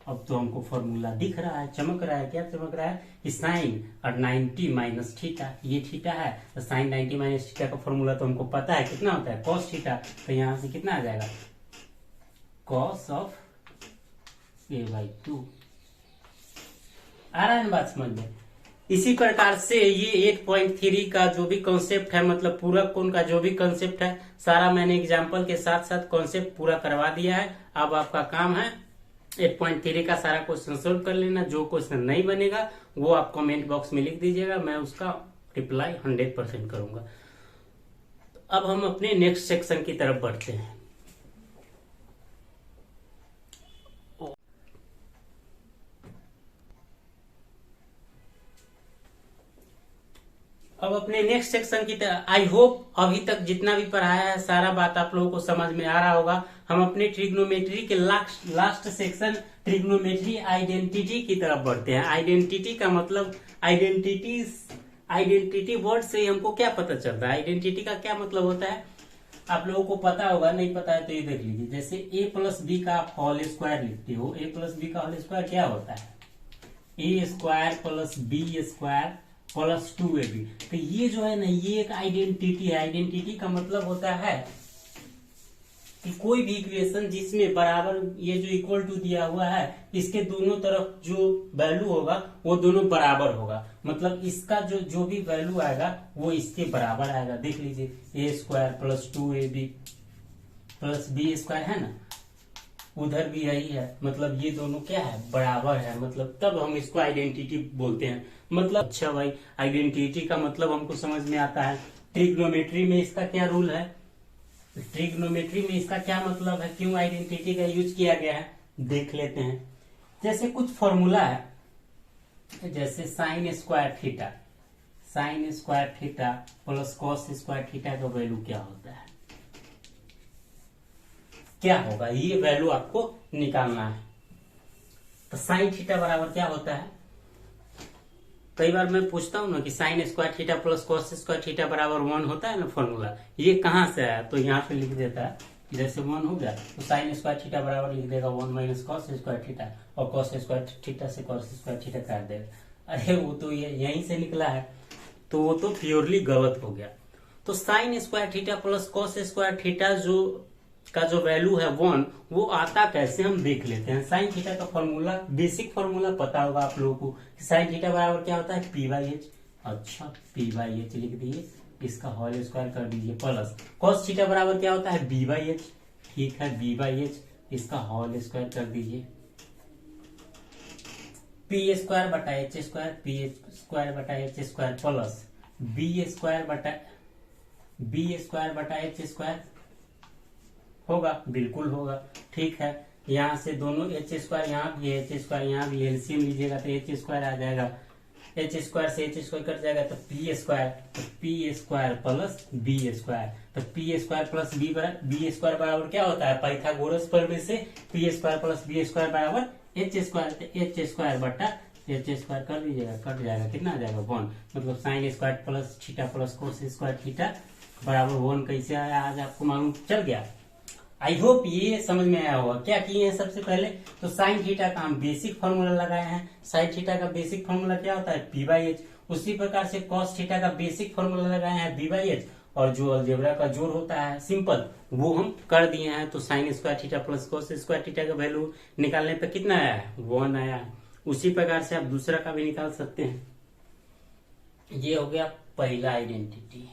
अब तो हमको फॉर्मूला दिख रहा है, चमक रहा है, क्या चमक रहा है कि साइन और 90 माइनस थीटा, ये थीटा है तो साइन 90 माइनस थीटा का फॉर्मूला तो हमको पता है कितना होता है, कॉस थीटा। तो यहां से कितना आ जाएगा, कॉस ऑफ ए बाई 2। आ रहा है ना बात समझ में। इसी प्रकार से ये 8.3 का जो भी कॉन्सेप्ट है, मतलब पूरक कोण का जो भी कॉन्सेप्ट है, सारा मैंने एग्जाम्पल के साथ साथ कॉन्सेप्ट पूरा करवा दिया है। अब आपका काम है 8.3 का सारा क्वेश्चन सोल्व कर लेना। जो क्वेश्चन नहीं बनेगा वो आप कमेंट बॉक्स में लिख दीजिएगा, मैं उसका रिप्लाई 100% करूंगा। अब हम अपने नेक्स्ट सेक्शन की तरफ बढ़ते हैं। अब अपने नेक्स्ट सेक्शन की तरफ, आई होप अभी तक जितना भी पढ़ाया है सारा बात आप लोगों को समझ में आ रहा होगा। हम अपने ट्रिग्नोमेट्री के लास्ट सेक्शन ट्रिग्नोमेट्री आइडेंटिटी की तरफ बढ़ते हैं। आइडेंटिटी का मतलब, आइडेंटिटी वर्ड से हमको क्या पता चलता है, आइडेंटिटी का क्या मतलब होता है आप लोगों को पता होगा, नहीं पता है तो ये देख लीजिए। जैसे ए प्लस बी का आप होल स्क्वायर लिखते हो, ए प्लस बी का होल स्क्वायर क्या होता है, A square plus B square plus 2ab। तो ये जो है ना, ये एक आइडेंटिटी है। आइडेंटिटी का मतलब होता है कि कोई भी इक्वेशन जिसमें बराबर ये जो इक्वल टू दिया हुआ है, इसके दोनों तरफ जो वैल्यू होगा वो दोनों बराबर होगा, मतलब इसका जो भी वैल्यू आएगा वो इसके बराबर आएगा। देख लीजिए, A square plus 2ab plus B square है ना, उधर भी यही है, मतलब ये दोनों क्या है, बराबर है, मतलब तब हम इसको आइडेंटिटी बोलते हैं। मतलब अच्छा भाई, आइडेंटिटी का मतलब हमको समझ में आता है। ट्रिग्नोमेट्री में इसका क्या रूल है, ट्रिग्नोमेट्री में इसका क्या मतलब है, क्यों आइडेंटिटी का यूज किया गया है, देख लेते हैं। जैसे कुछ फॉर्मूला है, जैसे sine square theta, sine square theta plus cos square theta का वैल्यू क्या होता है, क्या होगा, ये वैल्यू आपको निकालना है। तो साइन थीटा बराबर क्या होता है, कई बार मैं पूछता हूं ना कि sine square theta plus cos square theta बराबर 1 होता है ना फॉर्मूला, ये कहां से आया, तो यहाँ पे लिख देता है, जैसे 1 हो गया तो साइन स्क्वायर थीटा बराबर लिख देगा 1 माइनस कॉस स्क्वायर थीटा, और कॉस स्क्वायर थीटा से कॉस स्क्वायर थीटा काट देगा। अरे वो तो ये यहीं से निकला है, तो वो तो प्योरली गलत हो गया। तो sine square theta plus cos square theta का जो वैल्यू है 1, वो आता कैसे हम देख लेते हैं। साइन थीटा का फॉर्मूला, बेसिक फॉर्मूला पता होगा आप लोगों को, साइन थीटा बराबर क्या होता है, p/h। अच्छा, p/h लिख दीजिए, इसका होल स्क्वायर कर दीजिए, प्लस कॉस थीटा बराबर क्या होता है, b/h। ठीक है, b/h, इसका होल स्क्वायर कर दीजिए, p स्क्वायर बटा h स्क्वायर, p स्क्वायर बटा h square plus b square बटा h स्क्वायर होगा, बिल्कुल होगा। ठीक है, यहाँ से दोनों एच स्क्वायर यहाँ भी है, एच स्क्वायर यहाँ भी, एलसीएम लीजिएगा तो एच स्क्वायर आ जाएगा, एच स्क्वायर से एच स्क्वायर कट जाएगा तो पी स्क्वायर, तो P square plus B square, तो P square plus B square बराबर क्या होता है, पाइथागोरस प्रमेय से P square plus B square बराबर एच स्क्वायर, तो एच स्क्वायर बटा एच स्क्वायर कर दीजिएगा, कट जाएगा, कितना आ जाएगा 1, मतलब sine square plus theta plus cos square theta बराबर 1 कैसे आया आज आपको मालूम चल गया। आई होप ये समझ में आया होगा। क्या किए हैं सबसे पहले तो साइन थीटा का हम बेसिक फॉर्मूला लगाए हैं। साइन थीटा का बेसिक फॉर्मूला क्या होता है, पी बाई एच। उसी प्रकार से कॉस थीटा का बेसिक फॉर्मूला लगाए हैं बी बाई एच, और जो अलजेब्रा का जोड़ होता है सिंपल वो हम कर दिए हैं। तो sine square theta plus cos square theta का वैल्यू निकालने पर कितना आया है, 1 आया है। उसी प्रकार से आप दूसरा का भी निकाल सकते हैं। ये हो गया पहला आइडेंटिटी।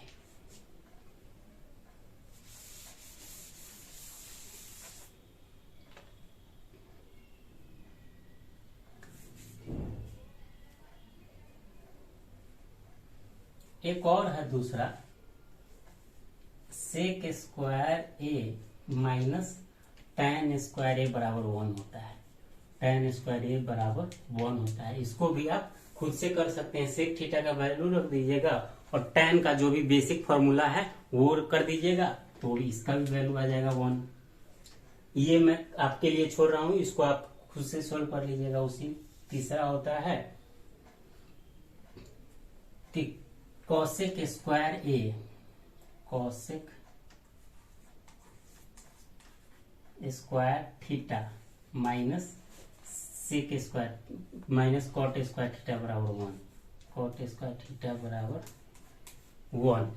एक और है दूसरा, sec square A minus tan square ए बराबर 1 होता है। tan स्क्वायर ए बराबर 1 होता है। इसको भी आप खुद से कर सकते हैं। सेक थीटा का वैल्यू रख दीजिएगा और tan का जो भी बेसिक फॉर्मूला है वो कर दीजिएगा, तो इसका भी वैल्यू आ जाएगा 1। ये मैं आपके लिए छोड़ रहा हूं, इसको आप खुद से सोल्व कर लीजिएगा। उसी तीसरा होता है cosec square A, cosec square theta minus sec square minus cot square theta बराबर 1, कॉट स्क्वायर थीटा बराबर 1।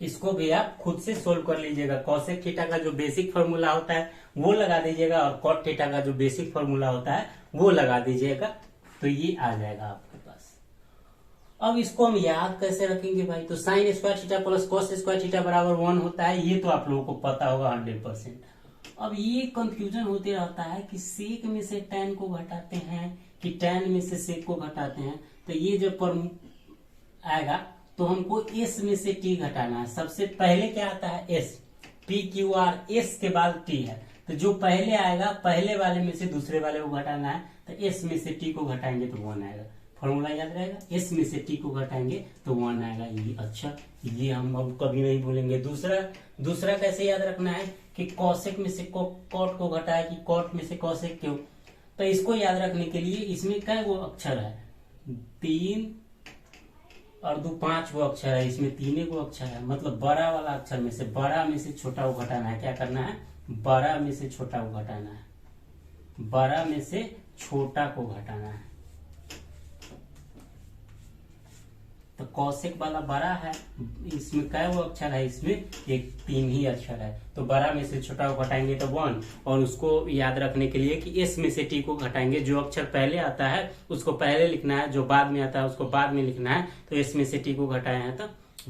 इसको भी आप खुद से सोल्व कर लीजिएगा। कॉसेक थीटा का जो बेसिक फॉर्मूला होता है वो लगा दीजिएगा और कॉट थीटा का जो बेसिक फॉर्मूला होता है वो लगा दीजिएगा, तो ये आ जाएगा आपके पास। अब इसको हम याद कैसे रखेंगे भाई, तो sine square theta plus cos square theta बराबर 1 होता है, ये तो आप लोगों को पता होगा 100%। अब ये कंफ्यूजन होते रहता है कि सेक में से tan को घटाते हैं कि tan में से सेक को घटाते हैं। तो ये जब आएगा तो हमको s में से t घटाना है। सबसे पहले क्या आता है, s, p q r, s के बाद t है, तो जो पहले आएगा पहले वाले में से दूसरे वाले को घटाना है, तो s में से t को घटाएंगे तो 1 आएगा। फॉर्मूला याद रहेगा, s में से t को घटाएंगे तो 1 आएगा। ये अच्छा, ये हम अब कभी नहीं भूलेंगे। दूसरा कैसे याद रखना है कि कॉसेक में से कॉट को घटाए कि कॉट में से कॉसेक क्यों, तो इसको याद रखने के लिए इसमें क्या वो अक्षर है, 3 और 2 5 वो अक्षर है, इसमें 3 को अक्षर है, मतलब बड़ा वाला अक्षर में से बड़ा में से छोटा को घटाना है। क्या करना है, बड़ा में से छोटा को घटाना है, बड़ा में से छोटा को घटाना है। तो कौशिक वाला बड़ा है, इसमें क्या वो अक्षर है, इसमें एक 3 ही अक्षर है, तो बड़ा में से छोटा को घटाएंगे तो 1। और उसको याद रखने के लिए कि s में से t को घटाएंगे, जो अक्षर पहले आता है उसको पहले लिखना है, जो बाद में आता है उसको बाद में लिखना है। तो s में से t को घटाए हैं तो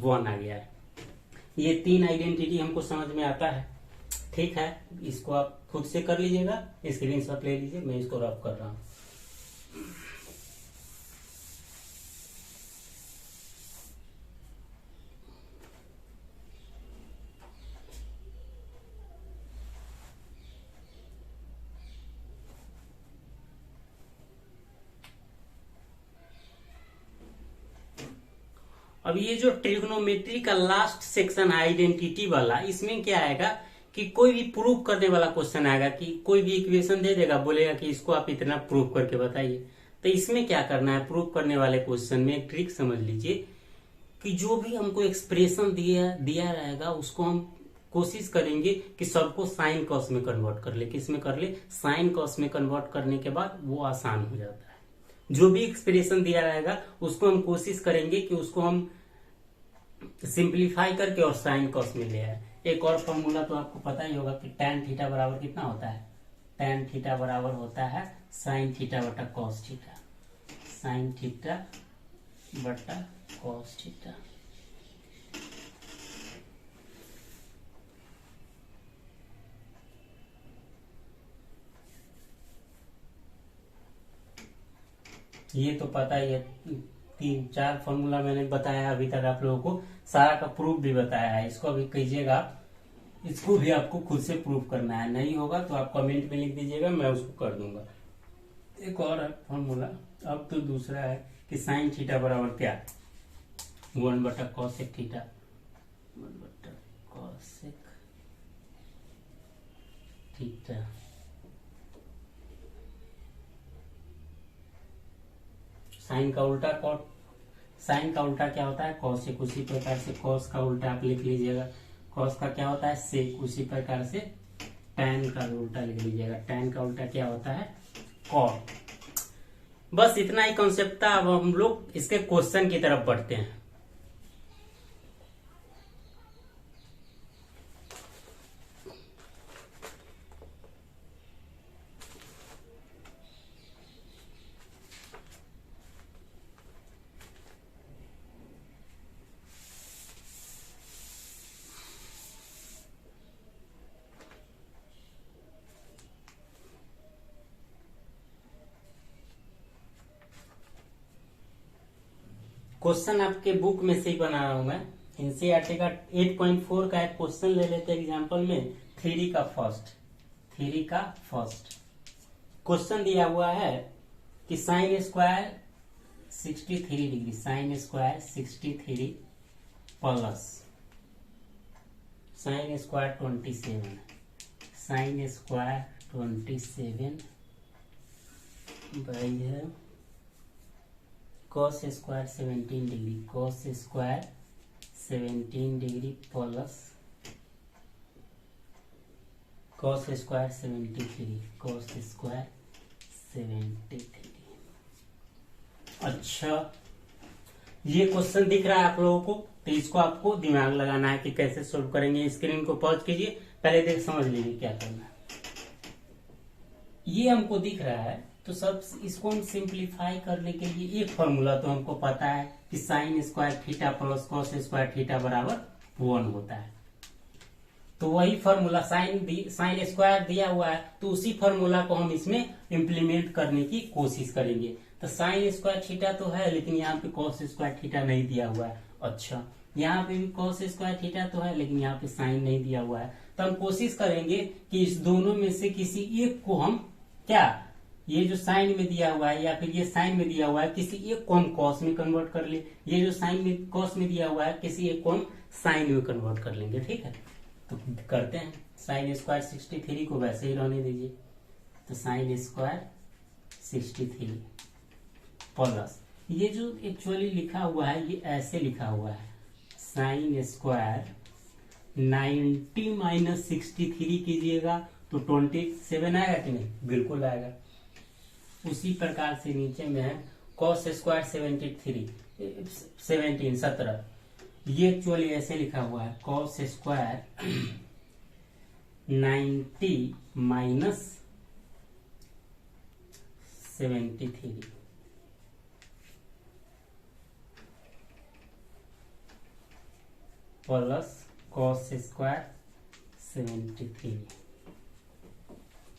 1 आ गया है। ये 3 आइडेंटिटी हमको समझ में आता है, ठीक है। इसको आप खुद से कर लीजिएगा, स्क्रीनशॉट ले लीजिए, मैं इसको रफ कर रहा हूँ। अब ये जो ट्रिग्नोमेट्री का लास्ट सेक्शन है आइडेंटिटी वाला, इसमें क्या आएगा कि कोई भी प्रूफ करने वाला क्वेश्चन आएगा कि कोई भी इक्वेशन दे देगा, बोलेगा कि इसको आप इतना प्रूफ करके बताइए। तो इसमें क्या करना है, प्रूफ करने वाले क्वेश्चन में एक ट्रिक समझ लीजिए कि जो भी हमको एक्सप्रेशन दिया रहेगा उसको हम कोशिश करेंगे कि सबको साइन कॉस में कन्वर्ट कर ले। किस में कर ले, साइन कॉस में कन्वर्ट करने के बाद वो आसान हो जाता है। जो भी एक्सप्रेशन दिया रहेगा उसको हम कोशिश करेंगे कि उसको हम सिंप्लीफाई करके और साइन कॉस में ले आए। एक और फॉर्मूला तो आपको पता ही होगा कि tan थीटा बराबर कितना होता है, tan थीटा बराबर होता है साइन थीटा बटा कॉस थीटा, साइन थीटा बटा कॉस थीटा। ये तो पता ही है, 3-4 फॉर्मूला मैंने बताया अभी तक आप लोगों को, सारा का प्रूफ भी बताया है। इसको अभी कीजिएगा, इसको भी आपको खुद से प्रूव करना है, नहीं होगा तो आप कमेंट में लिख दीजिएगा, मैं उसको कर दूंगा। एक और है फॉर्मूला, अब तो दूसरा है कि साइन थीटा बराबर क्या, 1/cos theta, 1/cos theta. Sign का उल्टा कॉट, साइन का उल्टा क्या होता है, कॉसेक। उसी प्रकार से कॉस का उल्टा आप लिख लीजिएगा, कॉस का क्या होता है, सेक। उसी प्रकार से टैन का भी उल्टा लिख लीजिएगा, टैन का उल्टा क्या होता है, कॉट। बस इतना ही कॉन्सेप्ट था। अब हम लोग इसके क्वेश्चन की तरफ बढ़ते हैं। क्वेश्चन आपके बुक में से ही बना रहा हूं मैं, एनसीईआरटी का 8.4 का एक क्वेश्चन ले लेते हैं एग्जांपल में। थ्योरी का फर्स्ट क्वेश्चन दिया हुआ है कि sine square 63 degree, sine square 63 plus sine square 27, sine square 27 by है cos square 17 degree, cos square 17 degree plus cos square 73, cos square 73। अच्छा, ये क्वेश्चन दिख रहा है आप लोगों को, तो इसको आपको दिमाग लगाना है कि कैसे सोल्व करेंगे। स्क्रीन को पॉज कीजिए, पहले देख समझ लीजिए क्या करना है। ये हमको दिख रहा है, तो सब इसको हम सिंप्लीफाई करने के लिए एक फॉर्मूला तो हमको पता है कि sine square theta plus cos square theta बराबर 1 होता है। तो वही फॉर्मूला साइन स्क्वायर दिया हुआ है, तो उसी फॉर्मूला को हम इसमें इम्प्लीमेंट करने की कोशिश करेंगे। तो साइन स्क्वायर थीटा तो है, लेकिन यहाँ पे कॉस स्क्वायर थीटा नहीं दिया हुआ है। अच्छा, यहाँ पे भी कॉस स्क्वायर थीटा तो है, लेकिन यहाँ पे साइन नहीं दिया हुआ है। तो हम कोशिश करेंगे कि इस दोनों में से किसी एक को हम क्या, ये जो साइन में दिया हुआ है या फिर ये साइन में दिया हुआ है, किसी एक को हम कॉस में कन्वर्ट कर ले। ये जो साइन में कॉस में दिया हुआ है, किसी एक को हम साइन में कन्वर्ट कर लेंगे। ठीक है, तो करते हैं। साइन स्क्वायर 63 को वैसे ही रहने दीजिए, तो साइन स्क्वायर 63 प्लस ये जो एक्चुअली लिखा हुआ है, ये ऐसे लिखा हुआ है, साइन स्क्वायर 90 माइनस 63 कीजिएगा तो 27 आएगा कि नहीं, बिल्कुल आएगा। उसी प्रकार से नीचे में है cos स्क्वायर 17, ये एक्चुअली ऐसे लिखा हुआ है, cos square 90 minus 73 plus cos square 73।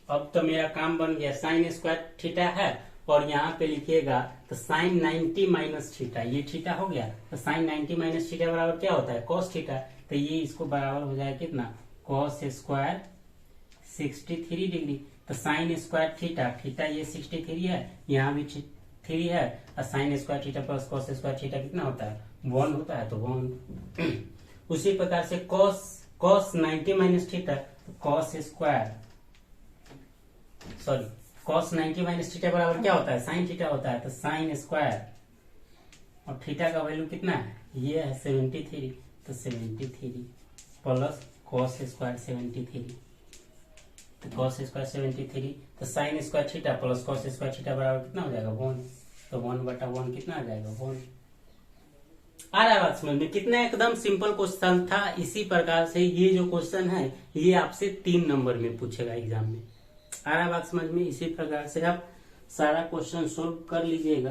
अब तो मेरा काम बन गया। साइन स्क्वायर थीटा है और यहाँ पे लिखिएगा तो साइन 90 माइनस थीटा, ये थीटा हो गया। तो साइन 90 माइनस थीटा बराबर क्या होता है, कॉस थीटा। तो ये इसको बराबर हो जाएगा कितना, कॉस स्क्वायर 63 डिग्री। तो साइन स्क्वायर थीटा, थीटा ये 63 है, यहाँ भी 3 है, और sine square theta plus cos square theta कितना होता है, 1 होता है, तो 1। उसी प्रकार से cos 90 minus theta, cos square cos 90 minus theta बराबर क्या होता है, साइन थीटा होता है। तो साइन स्क्वायर और थीटा का वैल्यू कितना है, ये है 73, तो 73 प्लस cos स्क्वायर 73, तो cos स्क्वायर 73, तो sine square theta plus cos square theta बराबर कितना हो जाएगा, 1। तो 1/1 कितना आ जाएगा, 1। आ रहा है बात समझ में, कितना एकदम सिंपल क्वेश्चन था। इसी प्रकार से ये जो क्वेश्चन है, ये आपसे 3 नंबर में पूछेगा एग्जाम में। आ रहा बात समझ में। इसी प्रकार से आप सारा क्वेश्चन सोल्व कर लीजिएगा।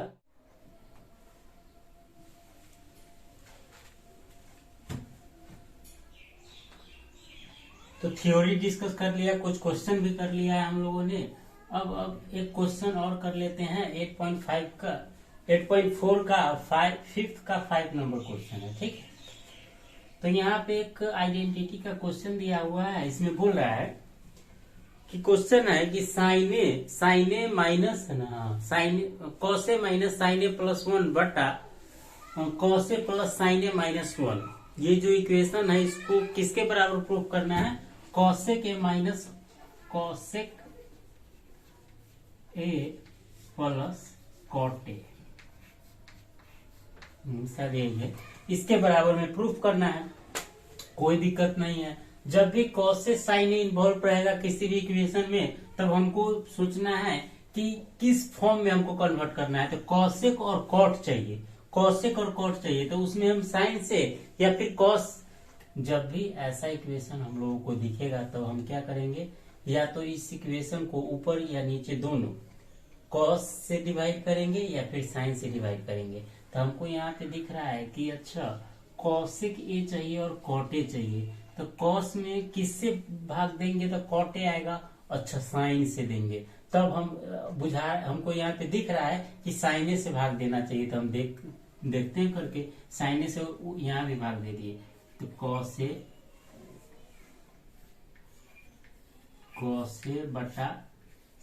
तो थ्योरी डिस्कस कर लिया, कुछ क्वेश्चन भी कर लिया है हम लोगों ने। अब एक क्वेश्चन और कर लेते हैं 8.4 का 5 नंबर क्वेश्चन है। ठीक है, तो तो यहाँ पे एक आइडेंटिटी का क्वेश्चन दिया हुआ है, इसमें बोल रहा है कि क्वेश्चन है कि साइने माइनस है ना, साइने कॉसे माइनस साइने प्लस 1 बटा कॉसे प्लस साइने माइनस 1, ये जो इक्वेशन है इसको किसके बराबर प्रूव करना है, cosec A minus cosec A plus cot A, शायद यही है, इसके बराबर में प्रूफ करना है। कोई दिक्कत नहीं है, जब भी कॉस से साइन इन्वॉल्व रहेगा किसी भी इक्वेशन में तब हमको सोचना है कि किस फॉर्म में हमको कन्वर्ट करना है। तो कॉसेक और कॉट चाहिए, कॉसेक और कॉट चाहिए, तो उसमें हम साइन से या फिर कॉस, जब भी ऐसा इक्वेशन हम लोगों को दिखेगा तो हम क्या करेंगे, या तो इस इक्वेशन को ऊपर या नीचे दोनों कॉस से डिवाइड करेंगे या फिर साइन से डिवाइड करेंगे। तो हमको यहाँ पे दिख रहा है कि अच्छा कॉसेक ए चाहिए और कॉट ए चाहिए, तो कॉस में किससे भाग देंगे तो कॉट ए आएगा, अच्छा साइन से देंगे, तब हम हमको यहाँ पे दिख रहा है कि साइने से भाग देना चाहिए। तो हम देखते हैं करके, साइने से यहाँ भी भाग दे दिए, तो कॉसे बटा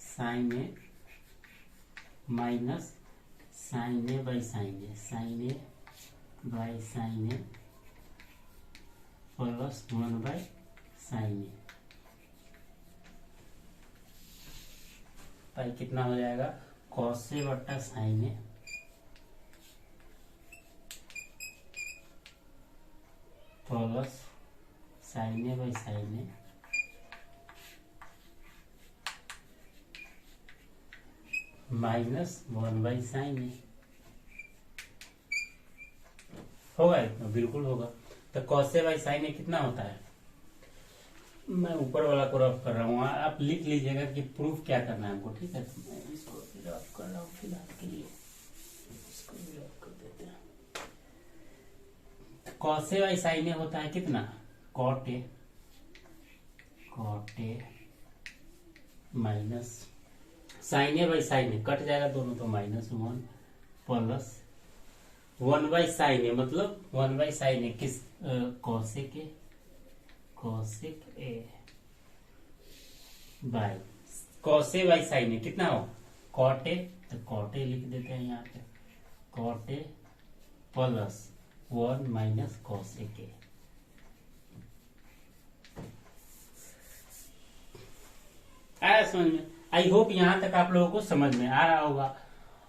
साइने minus sine by साइने plus 1 by साइने, भाई कितना हो जाएगा, कॉसे बटा साइने प्लस साइने बाई साइने माइनस 1 बाई साइने, होगा इतना, बिल्कुल होगा। तो कॉसे बाई साइने कितना होता है, मैं ऊपर वाला को रफ कर रहा हूँ, आप लिख लीजिएगा कि प्रूफ क्या करना है हमको, ठीक है। तो मैं इसको रफ कर रहा हूँ फिलहाल के लिए, इसको भी रफ कर देते हैं। कॉसे बाई साइने होता है कितना, cot A minus sine by sine cut जाएगा दोनों, तो माइनस 1 प्लस 1 बाई साइने, मतलब 1 बाई साइने किस, cosec A by cos by sine कितना हो, कॉट ए, तो कॉट ए लिख देते हैं यहाँ पे, cot A plus 1 minus cosec A. आया समझ में, आई होप यहाँ तक आप लोगों को समझ में आ रहा होगा।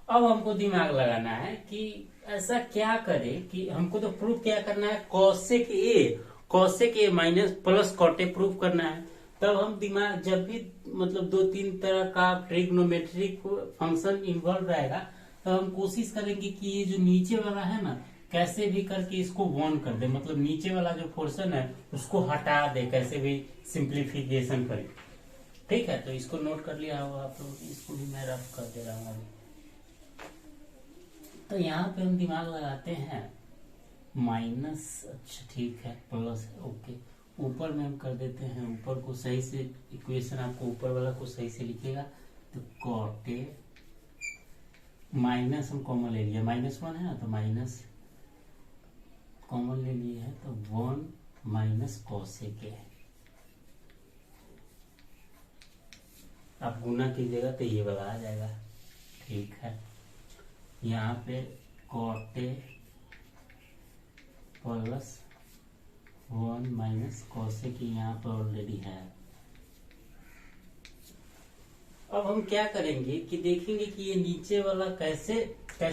अब हमको दिमाग लगाना है कि ऐसा क्या करे कि हमको तो प्रूफ क्या करना है, cosec A minus plus cot A proof करना है। तब हम दिमाग जब भी मतलब 2-3 तरह का ट्रिग्नोमेट्रिक फंक्शन इन्वॉल्व रहेगा, तो हम कोशिश करेंगे कि ये जो नीचे वाला है ना, कैसे भी करके इसको 1 कर दे, मतलब नीचे वाला जो पोर्शन है उसको हटा दे, कैसे भी सिंप्लीफिकेशन करें, ठीक है। तो इसको नोट कर लिया होगा आप लोग, इसको भी मैं रफ कर दे रहा हूँ अभी। तो यहाँ पे हम दिमाग लगाते हैं माइनस, अच्छा ठीक है, प्लस, ओके, ऊपर में हम कर देते हैं, ऊपर को सही से इक्वेशन आपको ऊपर वाला को सही से लिखेगा, तो कॉट ए माइनस हम कॉमन ले लिया, -1 है ना, तो माइनस कॉमन ले लिए है, तो 1 माइनस कॉसेक ए, आप गुना कीजिएगा तो ये वाला आ जाएगा, ठीक है। यहाँ पे cot A plus 1 minus cosec A यहाँ पर ऑलरेडी है। अब हम क्या करेंगे कि देखेंगे कि ये नीचे वाला कैसे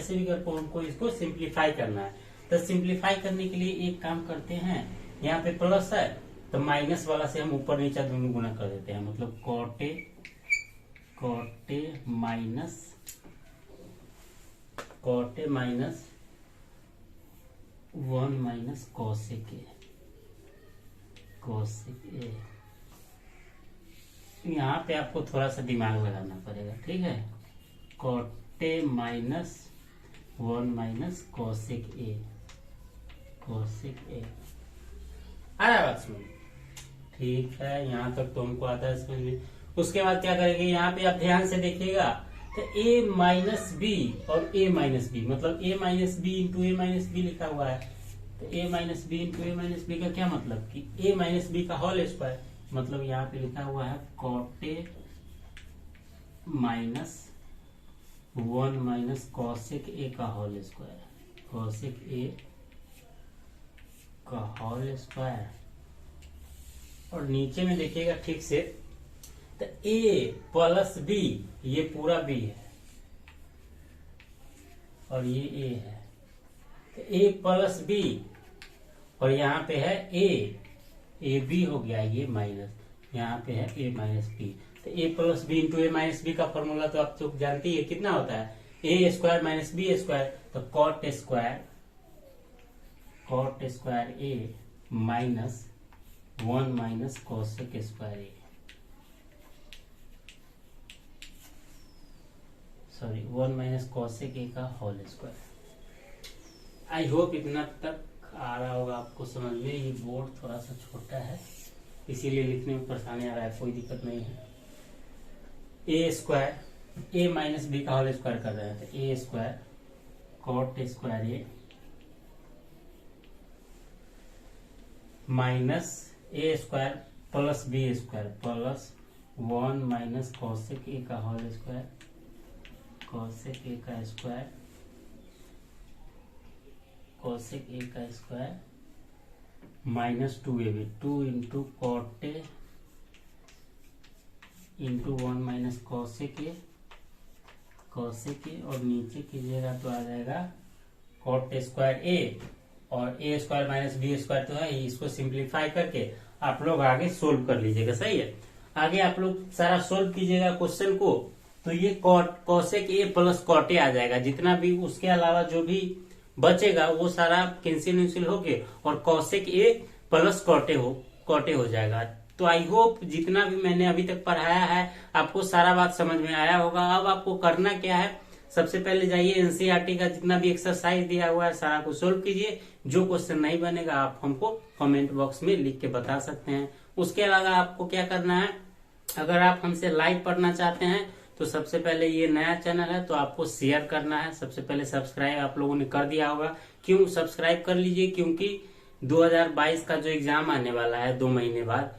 भी करके हमको इसको सिंप्लीफाई करना है। तो सिंप्लीफाई करने के लिए एक काम करते हैं, यहाँ पे प्लस है तो माइनस वाला से हम ऊपर नीचे दोनों गुना कर देते हैं, मतलब cot A minus 1 minus cosec A. यहाँ पे आपको थोड़ा सा दिमाग लगाना पड़ेगा, ठीक है। Cot A minus 1 minus cosec A आ रहा है बात समझ, ठीक है। यहाँ तक तो हमको आता है समझ में। उसके बाद क्या करेंगे, यहाँ पे आप ध्यान से देखिएगा, तो a माइनस बी और a माइनस बी, मतलब a minus B into a minus B लिखा हुआ है, तो a minus B into A minus B का क्या मतलब कि a माइनस बी का होल स्क्वायर, मतलब यहाँ पे लिखा हुआ है cot A minus 1 minus cosec A का होल स्क्वायर, कॉसेक ए का होल स्क्वायर। और नीचे में देखिएगा ठीक से, तो a प्लस बी, ये पूरा b है और ये a है, तो a प्लस बी और यहाँ पे है a b हो गया, ये माइनस, यहाँ पे है a माइनस बी। तो a plus B into A minus B का फॉर्मूला तो आप तो जानते ही है, कितना होता है a square minus B square, तो cot square a minus 1 minus cosec square A, sorry 1 minus cosec A का होल स्क्वायर। आई होप इतना तक आ रहा होगा आपको समझ में। ये बोर्ड थोड़ा सा छोटा है इसीलिए लिखने में परेशानी आ रहा है, कोई दिक्कत नहीं है। A square A minus B का होल स्क्वायर कर रहे हैं, तो A square cot square A minus A square plus B square plus 1 minus cosec A का होल स्क्वायर, कॉसेक ए का स्क्वायर, कॉसेक ए का square minus 2ab, 2 into cot A into 1 minus cosec A, cosec A और नीचे कीजिएगा तो आ जाएगा कॉट स्क्वायर ए, और ए स्क्वायर माइनस बी स्क्वायर तो है ही, इसको सिंप्लीफाई करके आप लोग आगे सोल्व कर लीजिएगा। सही है, आगे आप लोग सारा सोल्व कीजिएगा क्वेश्चन को, तो ये cosec A plus cot A आ जाएगा। जितना भी उसके अलावा जो भी बचेगा वो सारा कैंसिल होके और cosec A plus cot A हो जाएगा। तो आई होप जितना भी मैंने अभी तक पढ़ाया है आपको सारा बात समझ में आया होगा। अब आपको करना क्या है, सबसे पहले जाइए एनसीईआरटी का जितना भी एक्सरसाइज दिया हुआ है सारा को सोल्व कीजिए। जो क्वेश्चन नहीं बनेगा आप हमको कमेंट बॉक्स में लिख के बता सकते हैं। उसके अलावा आपको क्या करना है, अगर आप हमसे लाइव पढ़ना चाहते हैं तो सबसे पहले ये नया चैनल है तो आपको शेयर करना है। सबसे पहले सब्सक्राइब आप लोगों ने कर दिया होगा, क्यों सब्सक्राइब कर लीजिए, क्योंकि 2022 का जो एग्जाम आने वाला है 2 महीने बाद,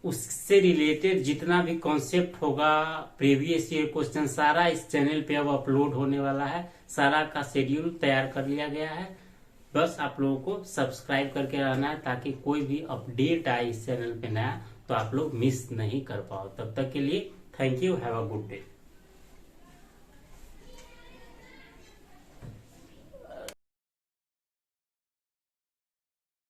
उससे रिलेटेड जितना भी कॉन्सेप्ट होगा, प्रीवियस ईयर क्वेश्चन, सारा इस चैनल पे अब अपलोड होने वाला है। सारा का शेड्यूल तैयार कर लिया गया है, बस आप लोगों को सब्सक्राइब करके रहना है ताकि कोई भी अपडेट आए इस चैनल पे नया तो आप लोग मिस नहीं कर पाओ। तब तक के लिए thank you, have a good day.